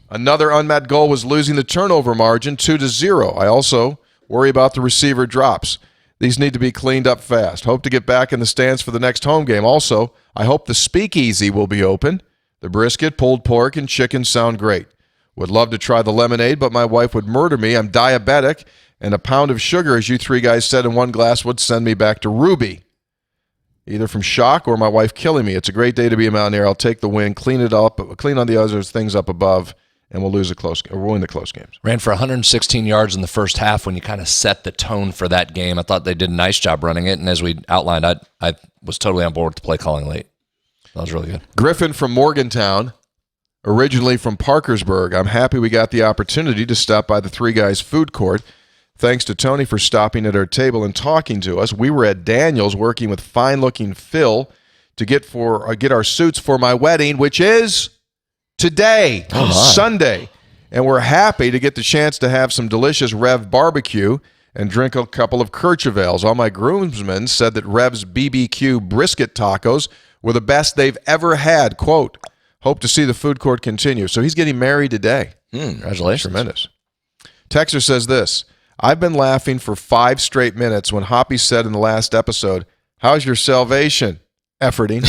Another unmet goal was losing the turnover margin 2-0. I also worry about the receiver drops. These need to be cleaned up fast. Hope to get back in the stands for the next home game. Also, I hope the speakeasy will be open. The brisket, pulled pork, and chicken sound great. Would love to try the lemonade, but my wife would murder me. I'm diabetic, and a pound of sugar, as you 3 guys said in one glass, would send me back to Ruby. Either from shock or my wife killing me. It's a great day to be a Mountaineer. I'll take the win, clean it up, clean on the other things up above, and we'll win the close games. Ran for 116 yards in the first half when you kind of set the tone for that game. I thought they did a nice job running it, and as we outlined, I was totally on board with the play calling late. That was really good. Griffin from Morgantown, originally from Parkersburg. I'm happy we got the opportunity to stop by the 3 Guys food court. Thanks to Tony for stopping at our table and talking to us. We were at Daniel's working with fine-looking Phil to get our suits for my wedding, which is today, Sunday. And we're happy to get the chance to have some delicious Rev barbecue and drink a couple of Kirchhoff ales. All my groomsmen said that Rev's BBQ brisket tacos were the best they've ever had. Quote, hope to see the food court continue. So he's getting married today. Congratulations. Tremendous. Texter says this, I've been laughing for 5 straight minutes when Hoppy said in the last episode, how's your salvation? Efforting.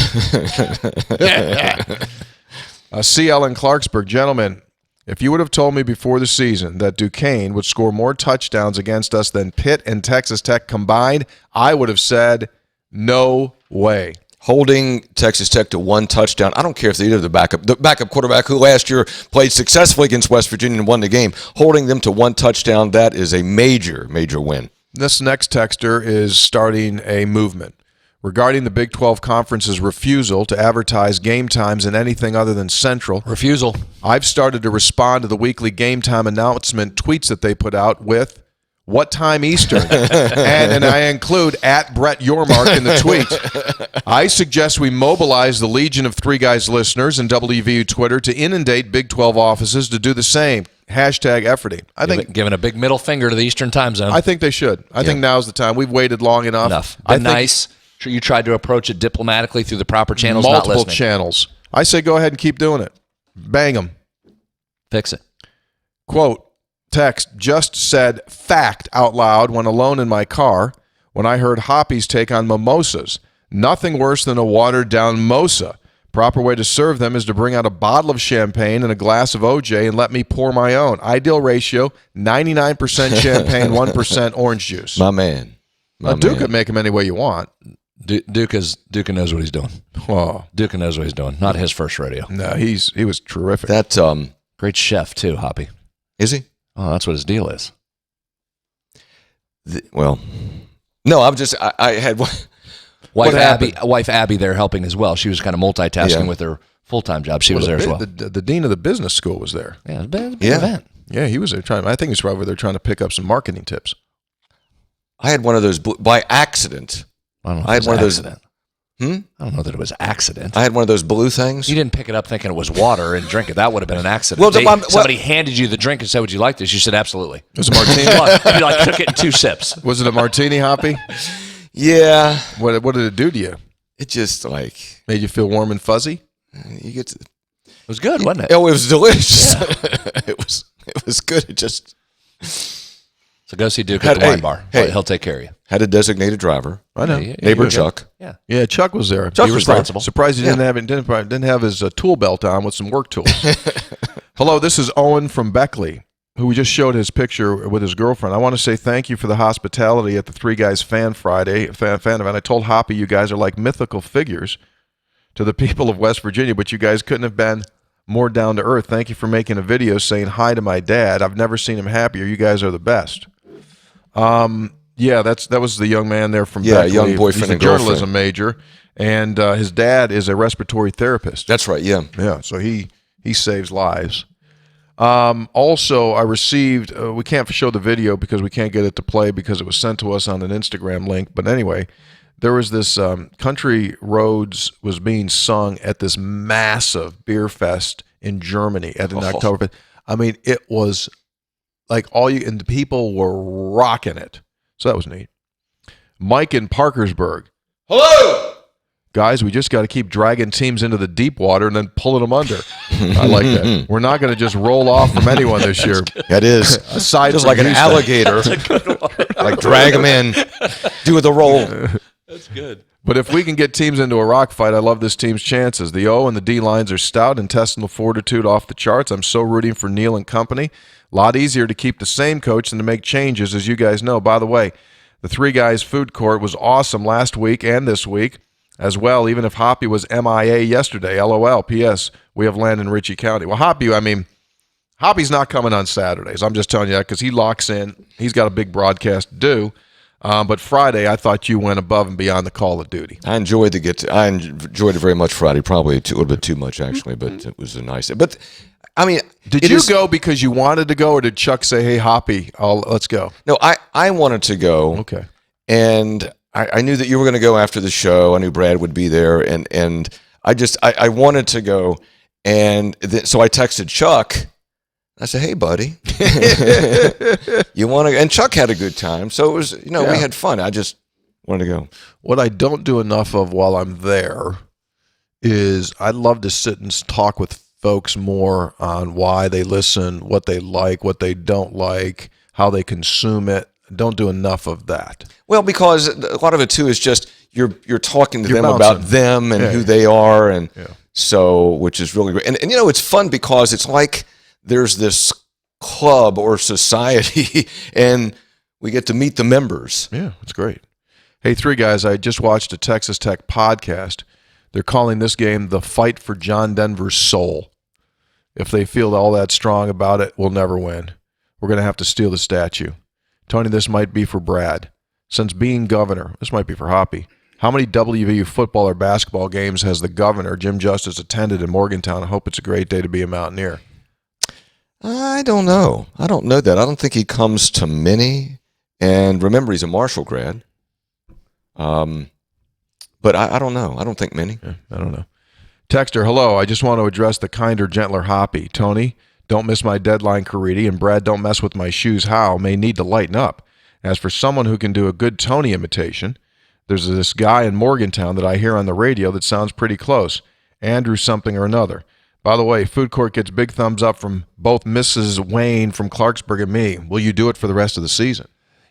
CL in Clarksburg, gentlemen, if you would have told me before the season that Duquesne would score more touchdowns against us than Pitt and Texas Tech combined, I would have said, no way. Holding Texas Tech to 1 touchdown. I don't care if they're the backup quarterback who last year played successfully against West Virginia and won the game. Holding them to 1 touchdown, that is a major, major win. This next texter is starting a movement regarding the Big 12 Conference's refusal to advertise game times in anything other than Central. Refusal. I've started to respond to the weekly game time announcement tweets that they put out with, what time Eastern? and I include at Brett Yormark in the tweet. I suggest we mobilize the legion of 3 Guys listeners and WVU Twitter to inundate Big 12 offices to do the same. Hashtag efforting. I think giving a big middle finger to the Eastern time zone. I think they should. I think now's the time. We've waited long enough. Been nice. Sure, you tried to approach it diplomatically through the proper channels. Multiple not listening. channels. I say go ahead and keep doing it. Bang them. Fix it. Quote, text, just said fact out loud when alone in my car when I heard Hoppy's take on mimosas. Nothing worse than a watered-down mosa. Proper way to serve them is to bring out a bottle of champagne and a glass of OJ and let me pour my own. Ideal ratio, 99% champagne, 1% orange juice. My man. Duke could make them any way you want. Duke knows what he's doing. Oh. Duke knows what he's doing. Not his first rodeo. No, he was terrific. That great chef too, Hoppy. Is he? Oh, that's what his deal is. No, I had one. Wife Abby there helping as well. She was kind of multitasking with her full-time job. She was there as well. The dean of the business school was there. Yeah, it was a big event. Yeah, he was there trying. I think he's probably there trying to pick up some marketing tips. I had one of those by accident. I don't know if I it had was one of those. accident. I don't know that it was accident. I had one of those blue things. You didn't pick it up thinking it was water and drink it. That would have been an accident. Well, Somebody handed you the drink and said, "Would you like this?" You said, "Absolutely." It was a martini. You took it in 2 sips. Was it a martini, Hoppy? Yeah. What did it do to you? It just like Made you feel warm and fuzzy? you get to, It was good, wasn't it? oh, it was delicious. it was good. It just So go see Duke at the wine bar. hey. He'll take care of you. had a designated driver. I know. Yeah, Neighbor yeah. Chuck. Yeah. Yeah, Chuck was there. Chuck He was there. responsible. Surprised he didn't have his tool belt on with some work tools. Hello, this is Owen from Beckley, who we just showed his picture with his girlfriend. I want to say thank you for the hospitality at the Three Guys Fan Friday fan event. I told Hoppy you guys are like mythical figures to the people of West Virginia, but you guys couldn't have been more down to earth. Thank you for making a video saying hi to my dad. I've never seen him happier. You guys are the best. Yeah, that was the young man there from Beckley. young boyfriend He's a and journalism girlfriend. major, and his dad is a respiratory therapist. That's right. Yeah. Yeah, so he saves lives. Also, I received, we can't show the video because we can't get it to play because it was sent to us on an Instagram link. But anyway, there was this Country Roads was being sung at this massive beer fest in Germany at an Oktoberfest. I mean, it was like and the people were rocking it. So that was neat. Mike in Parkersburg. Hello. Guys, we just got to keep dragging teams into the deep water and then pulling them under. I like that. We're not going to just roll off from anyone this year. That is Aside just from like an Houston. alligator. Like drag them in, do the roll. That's good. But if we can get teams into a rock fight, I love this team's chances. The O and the D lines are stout, intestinal fortitude off the charts. I'm so rooting for Neil and company. A lot easier to keep the same coach than to make changes, as you guys know. By the way, the Three Guys food court was awesome last week and this week as well, even if Hoppy was MIA yesterday. LOL. P.S. We have land in Ritchie County. Well, Hoppy's not coming on Saturdays. I'm just telling you that because he locks in. He's got a big broadcast to do. But Friday, I thought you went above and beyond the call of duty. I enjoyed it very much Friday. Probably a little bit too much actually, but it was a nice. But I mean, Did you go because you wanted to go, or did Chuck say, "Hey, Hoppy, let's go"? No, I wanted to go. Okay. And I knew that you were going to go after the show. I knew Brad would be there, and I wanted to go, and so I texted Chuck. I said, "Hey, buddy, you want to?" And Chuck had a good time, so it was we had fun. I just wanted to go. What I don't do enough of while I'm there is I'd love to sit and talk with folks more on why they listen, what they like, what they don't like, how they consume it. Don't do enough of that. Well, because a lot of it too is just you're talking to You're them bouncing. about them and who they are, and so which is really great. And it's fun because it's like there's this club or society, and we get to meet the members. Yeah, it's great. Hey, Three Guys, I just watched a Texas Tech podcast. They're calling this game the fight for John Denver's soul. If they feel all that strong about it, we'll never win. We're going to have to steal the statue. Tony, this might be for Brad. Since being governor, this might be for Hoppy. How many WVU football or basketball games has the governor, Jim Justice, attended in Morgantown? I hope it's a great day to be a Mountaineer. I don't know. I don't know that. I don't think he comes to many. And remember, he's a Marshall grad. But I don't know. I don't think many. Yeah, I don't know. Texter, hello. I just want to address the kinder, gentler Hoppy. Tony, don't miss my deadline, Caridi, and Brad, don't mess with my shoes. How? May need to lighten up. As for someone who can do a good Tony imitation, there's this guy in Morgantown that I hear on the radio that sounds pretty close. Andrew something or another. By the way, food court gets big thumbs up from both Mrs. Wayne from Clarksburg and me. Will you do it for the rest of the season?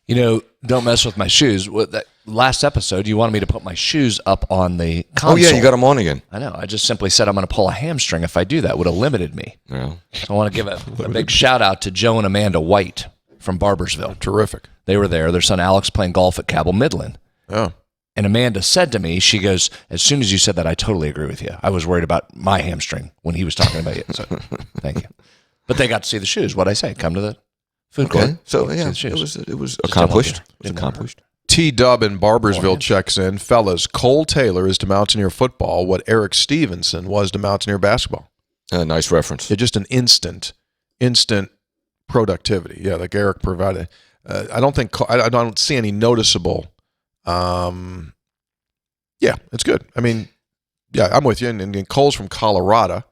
Don't mess with my shoes. That last episode, you wanted me to put my shoes up on the console. Oh, yeah, you got them on again. I know. I just simply said I'm going to pull a hamstring if I do that. Would have limited me. Yeah. So I want to give a big shout out to Joe and Amanda White from Barbersville. Terrific. They were there. Their son Alex playing golf at Cabell Midland. Oh. And Amanda said to me, she goes, as soon as you said that, I totally agree with you. I was worried about my hamstring when he was talking about it. So thank you. But they got to see the shoes. What'd I say? Come to the food court. Okay. So, See yeah, the shoes. it was Just accomplished. didn't want to- T-Dub in Barbersville checks in. Fellas, Cole Taylor is to Mountaineer football what Eric Stevenson was to Mountaineer basketball. Nice reference. Yeah, just an instant productivity. Yeah, like Eric provided. I don't see any noticeable. Yeah, it's good. I mean, yeah, I'm with you. And Cole's from Colorado,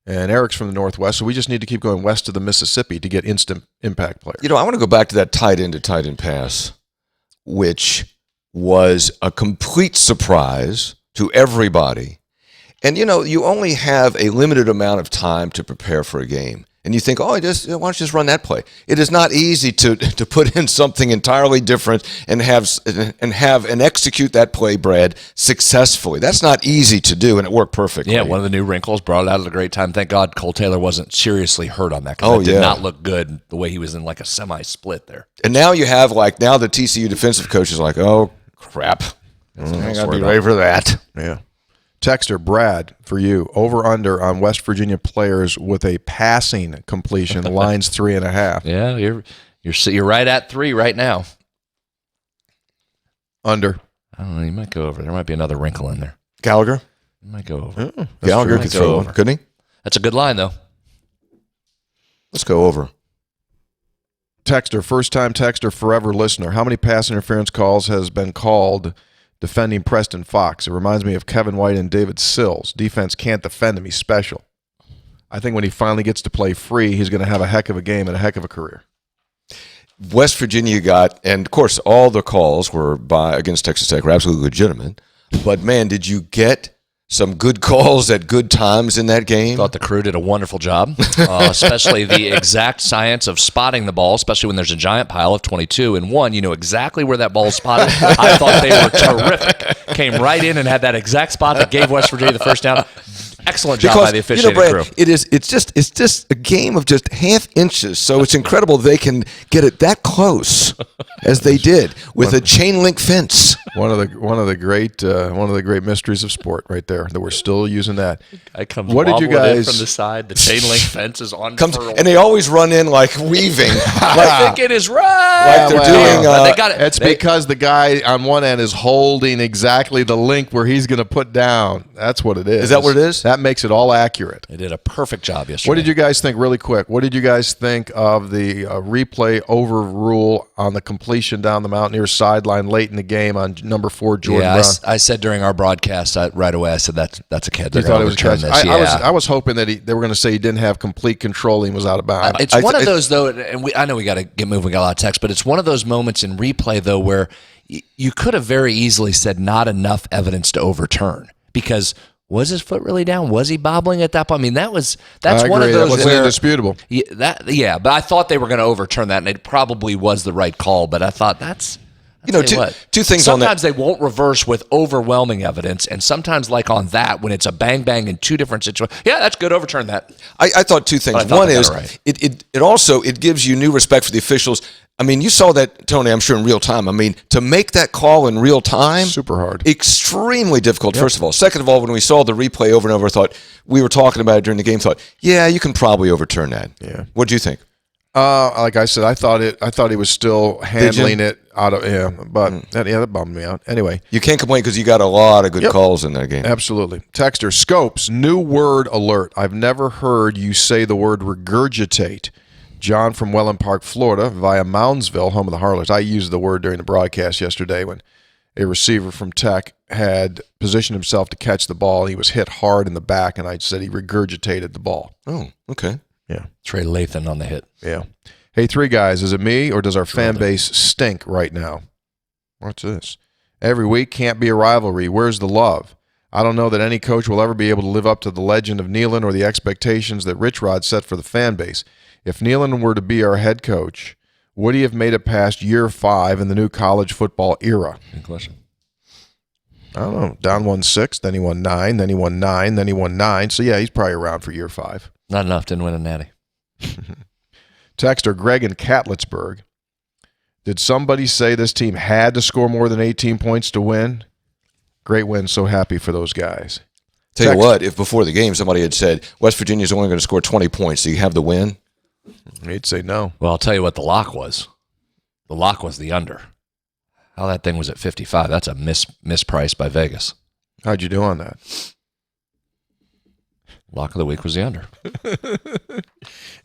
and Eric's from the Northwest, so we just need to keep going west of the Mississippi to get instant impact players. I want to go back to that tight end to tight end pass, which was a complete surprise to everybody. And, you only have a limited amount of time to prepare for a game. And you think, why don't you just run that play? It is not easy to put in something entirely different and execute that play, Brad, successfully. That's not easy to do, and it worked perfectly. Yeah, one of the new wrinkles, brought it out at a great time. Thank God Cole Taylor wasn't seriously hurt on that, because it did not look good the way he was in like a semi-split there. And now you have now the TCU defensive coach is like, oh, crap. I got to be ready for that. Yeah. Texter, Brad, for you, over-under on West Virginia players with a passing completion, lines 3.5. Yeah, you're right at 3 right now. Under. I don't know, you might go over. There might be another wrinkle in there. Gallagher? You might go over. Gallagher could throw over, couldn't he? That's a good line, though. Let's go over. Texter, first-time texter, forever listener. How many pass interference calls has been called defending Preston Fox? It reminds me of Kevin White and David Sills. Defense can't defend him. He's special. I think when he finally gets to play free, he's going to have a heck of a game and a heck of a career. West Virginia got, and of course, all the calls were against Texas Tech were absolutely legitimate. But man, did you get some good calls at good times in that game? Thought the crew did a wonderful job, especially the exact science of spotting the ball, especially when there's a giant pile of 22 and 1. You know exactly where that ball is spotted. I thought they were terrific. Came right in and had that exact spot that gave West Virginia the first down. Excellent job by the officiating Brad, crew. It's just a game of just half inches. So it's incredible they can get it that close as they did with a chain link fence. One of the great mysteries of sport, right there. That we're still using that. What did you guys from the side? The chain link fence is on. And they always run in like weaving. I think it is right. Like they're doing. They got it. It's because the guy on one end is holding exactly the link where he's going to put down. That's what it is. Is that what it is? That makes it all accurate. They did a perfect job yesterday. What did you guys think, really quick? What did you guys think of the replay overrule on the completion down the Mountaineer sideline late in the game on number 4 Jordan Brown? I said during our broadcast right away, I said that's a kid. You thought it was catch. I was hoping that they were going to say he didn't have complete control. He was out of bounds. It's one of those, though, and I know we got to get moving. We got a lot of text, but it's one of those moments in replay, though, where you could have very easily said not enough evidence to overturn, because was his foot really down? Was he bobbling at that point? I mean, that's one of those. That wasn't indisputable. But I thought they were going to overturn that, and it probably was the right call. But I thought two things sometimes on that. They won't reverse with overwhelming evidence, and sometimes, like on that, when it's a bang bang in two different situations, that's good. Overturn that. I thought two things. One is it also gives you new respect for the officials. I mean, you saw that, Tony, I'm sure in real time. I mean, to make that call in real time, super hard, extremely difficult. Yep. First of all, second of all, when we saw the replay over and over, we were talking about it during the game. Thought, you can probably overturn that. Yeah. What do you think? Like I said, I thought he was still handling it out of but that bummed me out. Anyway, you can't complain because you got a lot of good calls in that game. Absolutely. Texter Scopes, new word alert. I've never heard you say the word regurgitate. John from Welland Park, Florida, via Moundsville, home of the Harlers. I used the word during the broadcast yesterday when a receiver from Tech had positioned himself to catch the ball. He was hit hard in the back, and I said he regurgitated the ball. Oh, okay. Yeah. Trey Lathan on the hit. Yeah. Hey, 3 guys, is it me or does our fan base stink right now? What's this? Every week can't be a rivalry. Where's the love? I don't know that any coach will ever be able to live up to the legend of Nealon or the expectations that Rich Rod set for the fan base. If Nealon were to be our head coach, would he have made it past year 5 in the new college football era? Good question. I don't know. Down 1-6, then he won 9, then he won 9, then he won 9. So, he's probably around for year 5. Not enough. Didn't win a natty. Texter Greg in Catlettsburg. Did somebody say this team had to score more than 18 points to win? Great win. So happy for those guys. Tell you what, if before the game somebody had said West Virginia's only going to score 20 points, do you have the win? He'd say no. Well, I'll tell you what the lock was. The lock was the under. How that thing was at 55. That's a misprice by Vegas. How'd you do on that? Lock of the week was the under.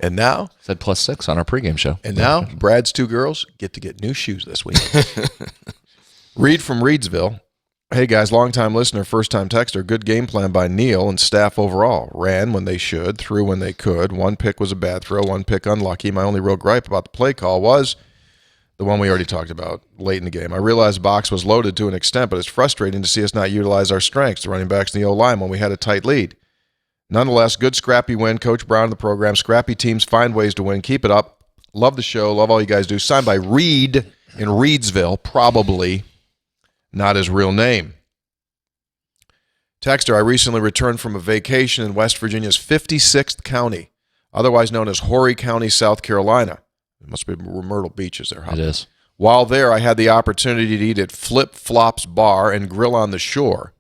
And now, Said +6 on our pregame show. and now, Brad's two girls get new shoes this week. Reed from Reedsville. Hey guys, long-time listener, first-time texter. Good game plan by Neil and staff overall. Ran when they should, threw when they could. One pick was a bad throw, one pick unlucky. My only real gripe about the play call was the one we already talked about late in the game. I realized the box was loaded to an extent, but it's frustrating to see us not utilize our strengths, the running backs and the O-line, when we had a tight lead. Nonetheless, good scrappy win. Coach Brown and the program. Scrappy teams find ways to win. Keep it up. Love the show. Love all you guys do. Signed by Reed in Reedsville, probably not his real name. Texter, I recently returned from a vacation in West Virginia's 56th county, otherwise known as Horry County, South Carolina. It must be Myrtle Beach, is there? Huh? It is. While there, I had the opportunity to eat at Flip Flops Bar and grill on the shore.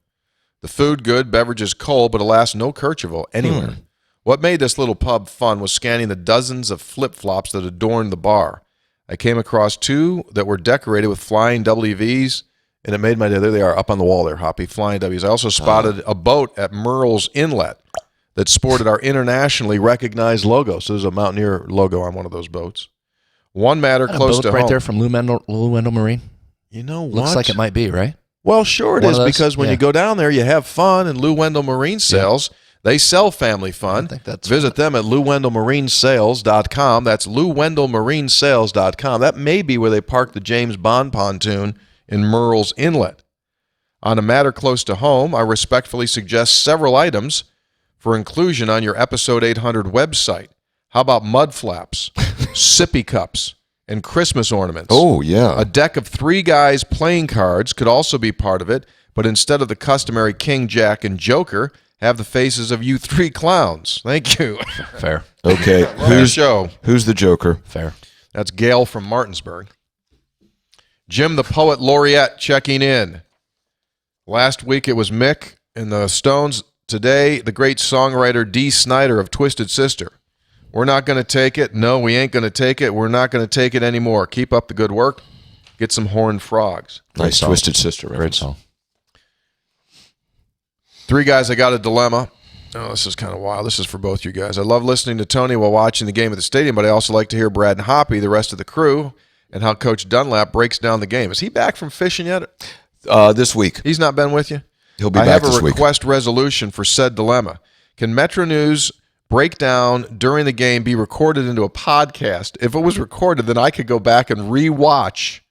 The food good, beverages cold, but alas, no Kercheval anywhere. What made this little pub fun was scanning the dozens of flip-flops that adorned the bar. I came across two that were decorated with flying WVs, and it made my day. There they are, up on the wall there, Hoppy, flying W's. I also spotted a boat at Merle's Inlet that sported our internationally recognized logo. So there's a Mountaineer logo on one of those boats. One matter close to right home. there from Lou Wendell Marine. You know what? Looks like it might be, right? Well, sure it One is, of those? because when Yeah. you go down there, you have fun, and Lou Wendell Marine Sales, they sell family fun. I think that's Visit them at LouWendellMarineSales.com. That's LouWendellMarineSales.com. That may be where they park the James Bond pontoon in Merle's Inlet. On a matter close to home, I respectfully suggest several items for inclusion on your Episode 800 website. How about mud flaps, sippy cups, and Christmas ornaments? Oh, yeah. A deck of 3 guys playing cards could also be part of it, but instead of the customary King, Jack, and Joker, have the faces of you 3 clowns. Thank you. Fair. Okay. Who's show? Who's the Joker? Fair. That's Gail from Martinsburg. Jim the Poet Laureate checking in. Last week it was Mick and the Stones. Today, the great songwriter Dee Snider of Twisted Sister. We're not going to take it. No, we ain't going to take it. We're not going to take it anymore. Keep up the good work. Get some horned frogs. Nice song. Twisted Sister Great reference. song. 3 guys, I got a dilemma. Oh, this is kind of wild. This is for both you guys. I love listening to Tony while watching the game at the stadium, but I also like to hear Brad and Hoppy, the rest of the crew, and how Coach Dunlap breaks down the game. Is he back from fishing yet? This week. He's not been with you? He'll be I back have this a week. request resolution for said dilemma. Can Metro News breakdown during the game be recorded into a podcast? If it was recorded, then I could go back and re-watch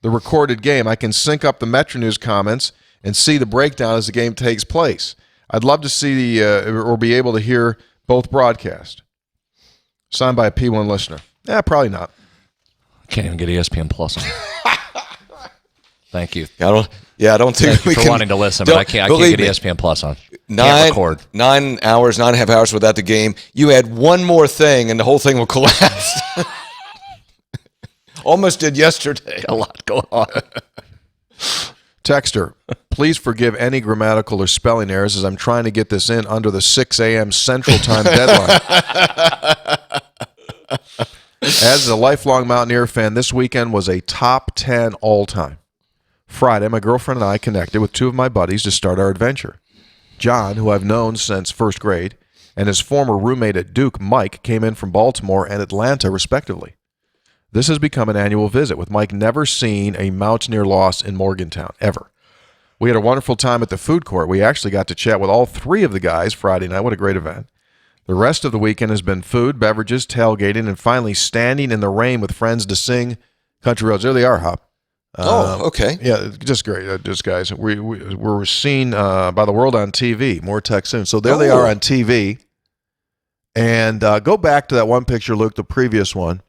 the recorded game. I can sync up the Metro News comments and see the breakdown as the game takes place. I'd love to see or be able to hear both broadcasts. Signed by a P1 listener. Probably not. Can't even get ESPN Plus on. Thank you. I don't think Thank you we for can. wanting to listen, but don't- I can't believe get me, ESPN Plus on. Can't 9 record. 9 hours, 9.5 hours without the game. You add one more thing, and the whole thing will collapse. Almost did yesterday. A lot going on. Texter, please forgive any grammatical or spelling errors as I'm trying to get this in under the 6 a.m. Central Time deadline. As a lifelong Mountaineer fan, this weekend was a top 10 all-time. Friday, my girlfriend and I connected with 2 of my buddies to start our adventure. John, who I've known since first grade, and his former roommate at Duke, Mike, came in from Baltimore and Atlanta, respectively. This has become an annual visit, with Mike never seen a Mountaineer loss in Morgantown, ever. We had a wonderful time at the food court. We actually got to chat with all 3 of the guys Friday night. What a great event. The rest of the weekend has been food, beverages, tailgating, and finally standing in the rain with friends to sing Country Roads. There they are, Hop. Okay. Yeah, just great. Just guys, we're seen by the world on TV. More tech soon. So there they are on TV. And go back to that one picture, Luke, the previous one.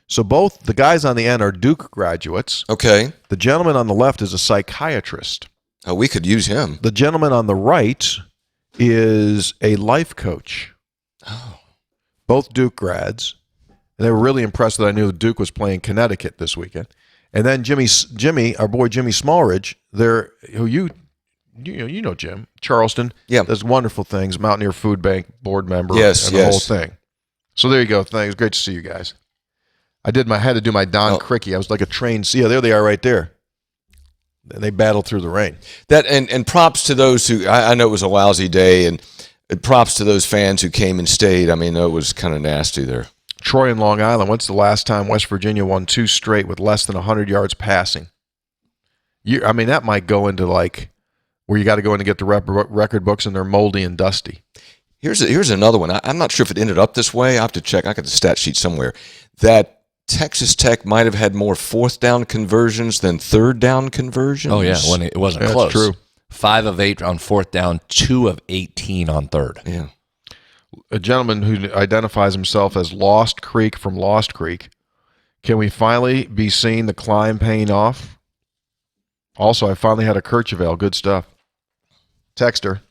So both the guys on the end are Duke graduates. Okay. The gentleman on the left is a psychiatrist. Oh, we could use him. The gentleman on the right is a life coach. Oh. Both Duke grads. And they were really impressed that I knew Duke was playing Connecticut this weekend. And then Jimmy, our boy Jimmy Smallridge, who you know Jim, Charleston, Yeah. does wonderful things, Mountaineer Food Bank board member, Yes, and the yes. whole thing. So there you go. Thanks. Great to see you guys. I had to do my Don Cricky. I was like a trained. Yeah, there they are right there. They battled through the rain. That and props to those who I know it was a lousy day, and props to those fans who came and stayed. I mean, it was kind of nasty there. Troy and Long Island. When's the last time West Virginia won 2 straight with less than 100 yards passing? I mean, that might go into like where you got to go in and get the record books, and they're moldy and dusty. Here's another one. I'm not sure if it ended up this way. I have to check. I got the stat sheet somewhere. That Texas Tech might have had more 4th down conversions than 3rd down conversions. Oh, yeah, when it wasn't That's close. true. 5 of 8 on 4th down, 2 of 18 on 3rd. Yeah. A gentleman who identifies himself as Lost Creek from Lost Creek. Can we finally be seeing the climb paying off? Also, I finally had a Kirchevale. Good stuff. Texter.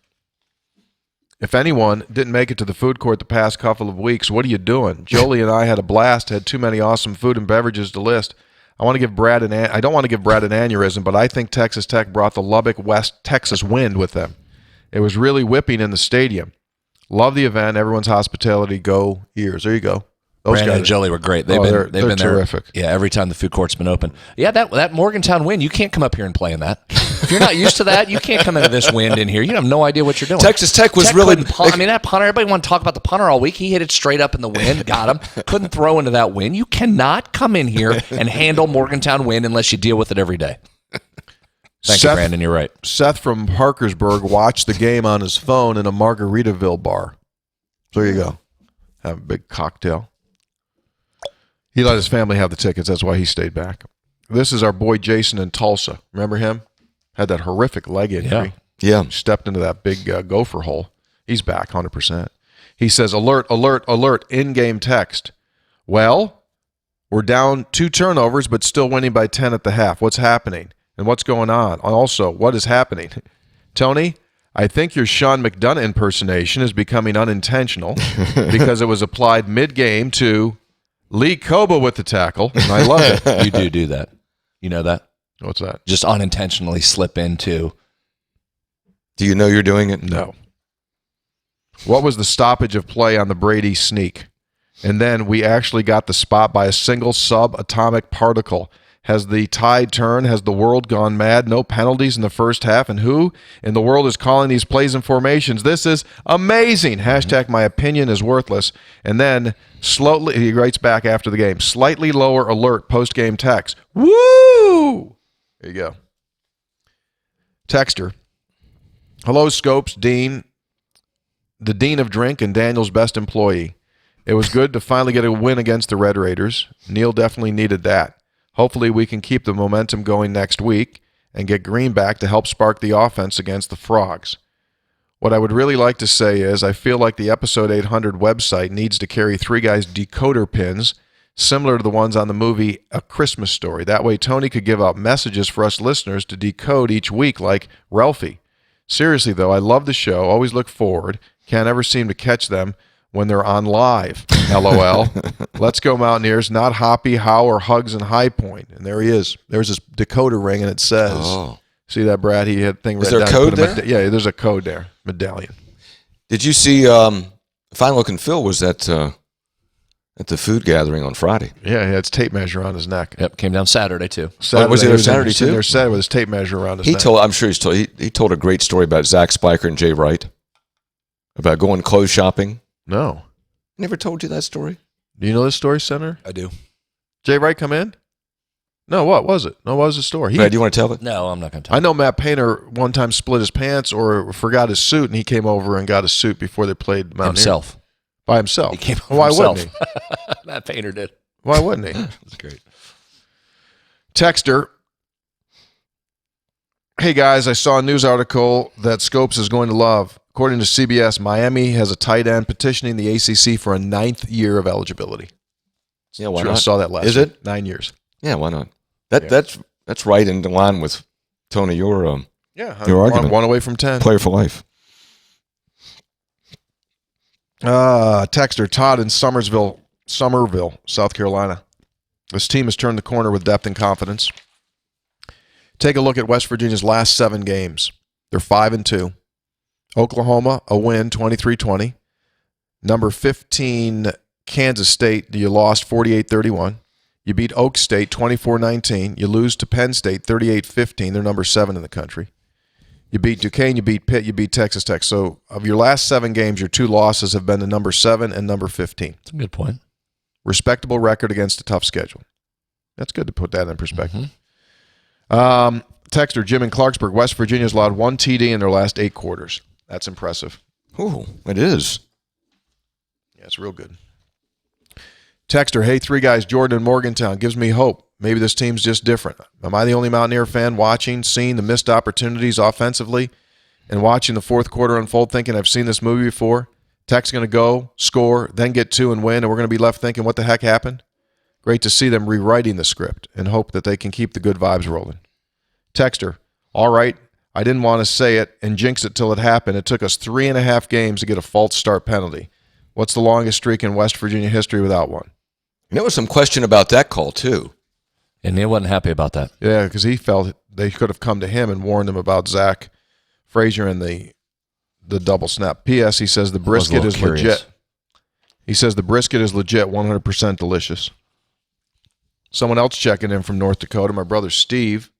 If anyone didn't make it to the food court the past couple of weeks, what are you doing? Jolie and I had a blast, had too many awesome food and beverages to list. I don't want to give Brad an aneurysm, but I think Texas Tech brought the Lubbock, West Texas wind with them. It was really whipping in the stadium. Love the event. Everyone's hospitality. Go Ears. There you go. Those Brandon guys and Jolie were great. They've they're been there. terrific. Yeah, every time the food court's been open. Yeah, that Morgantown wind, you can't come up here and play in that. If you're not used to that, you can't come into this wind in here. You have no idea what you're doing. Texas Tech was really. I mean, that punter, everybody want to talk about the punter all week. He hit it straight up in the wind, got him. Couldn't throw into that wind. You cannot come in here and handle Morgantown wind unless you deal with it every day. Thank you, Brandon. You're right. Seth from Parkersburg watched the game on his phone in a Margaritaville bar. So there you go. Have a big cocktail. He let his family have the tickets. That's why he stayed back. This is our boy Jason in Tulsa. Remember him? Had that horrific leg injury. Yeah. Stepped into that big gopher hole. He's back 100%. He says, alert, alert, alert, in-game text. Well, we're down 2 turnovers, but still winning by 10 at the half. What's happening? And what's going on? Also, what is happening? Tony, I think your Sean McDonough impersonation is becoming unintentional because it was applied mid-game to Lee Koba with the tackle, and I love it. You do that. You know that? What's that? Just unintentionally slip into. Do you know you're doing it? No. What was the stoppage of play on the Brady sneak? And then we actually got the spot by a single subatomic particle. Has the tide turned? Has the world gone mad? No penalties in the first half. And who in the world is calling these plays and formations? This is amazing. Hashtag my opinion is worthless. And then slowly, he writes back after the game, slightly lower alert post-game text. Woo! There you go. Texter. Hello, Scopes, Dean, the Dean of Drink and Daniel's best employee. It was good to finally get a win against the Red Raiders. Neil definitely needed that. Hopefully we can keep the momentum going next week and get Green back to help spark the offense against the Frogs. What I would really like to say is I feel like the Episode 800 website needs to carry 3 guys' decoder pins similar to the ones on the movie A Christmas Story. That way Tony could give out messages for us listeners to decode each week like Ralphie. Seriously, though, I love the show. Always look forward. Can't ever seem to catch them when they're on live. LOL. Let's go Mountaineers. Not Hoppy, Howe, or Hugs and High Point. And there he is. There's this decoder ring, and it says, see that, Brad? He had a thing Is written there a down. code there? Yeah, there's a code there. Medallion. Did you see Fine Looking Phil was at the food gathering on Friday? Yeah, he had his tape measure on his neck. Yep, came down Saturday too. Saturday, was he there was Saturday sitting too? there Saturday with his tape measure around his He neck. told. I'm sure he told a great story about Zach Spiker and Jay Wright about going clothes shopping. No. Never told you that story? Do you know this story, Senator? I do. Jay Wright come in? No, what was it? No, what was the story? Brad, do you want to tell it? No, I'm not going to tell I know Matt Painter one time split his pants or forgot his suit, and he came over and got his suit before they played Mountaineer. himself. By himself. He came over Why himself. wouldn't he? Matt Painter did. Why wouldn't he? That's great. Texter. Hey, guys, I saw a news article that Scopes is going to love. According to CBS, Miami has a tight end petitioning the ACC for a 9th year of eligibility. Yeah, why Sure, I not? saw that last Is week. it? 9 years. Yeah, why not? That's right in line with Tony, your Your argument. One away from 10. player for life. Texter Todd in Somerville, South Carolina. This team has turned the corner with depth and confidence. Take a look at West Virginia's last 7 games. They're 5-2. Oklahoma, a win, 23-20. Number 15, Kansas State, you lost 48-31. You beat Oak State 24-19. You lose to Penn State 38-15. They're number 7 in the country. You beat Duquesne, you beat Pitt, you beat Texas Tech. So of your last 7 games, your 2 losses have been to number 7 and number 15. That's a good point. Respectable record against a tough schedule. That's good to put that in perspective. Texter, Jim in Clarksburg, West Virginia's allowed 1 TD in their last 8 quarters. That's impressive. Ooh, it is. Yeah, it's real good. Texter, hey, 3 guys, Jordan in Morgantown. Gives me hope. Maybe this team's just different. Am I the only Mountaineer fan watching, seeing the missed opportunities offensively, and watching the fourth quarter unfold thinking I've seen this movie before? Tech's going to go, score, then get 2 and win, and we're going to be left thinking, what the heck happened? Great to see them rewriting the script and hope that they can keep the good vibes rolling. Texter, all right, I didn't want to say it and jinx it till it happened. It took us 3.5 games to get a false start penalty. What's the longest streak in West Virginia history without one? And there was some question about that call, too. And Neil wasn't happy about that. Yeah, because he felt they could have come to him and warned him about Zach Frazier and the double snap. P.S. He says the brisket is legit. He says the brisket is legit, 100% delicious. Someone else checking in from North Dakota, my brother Steve,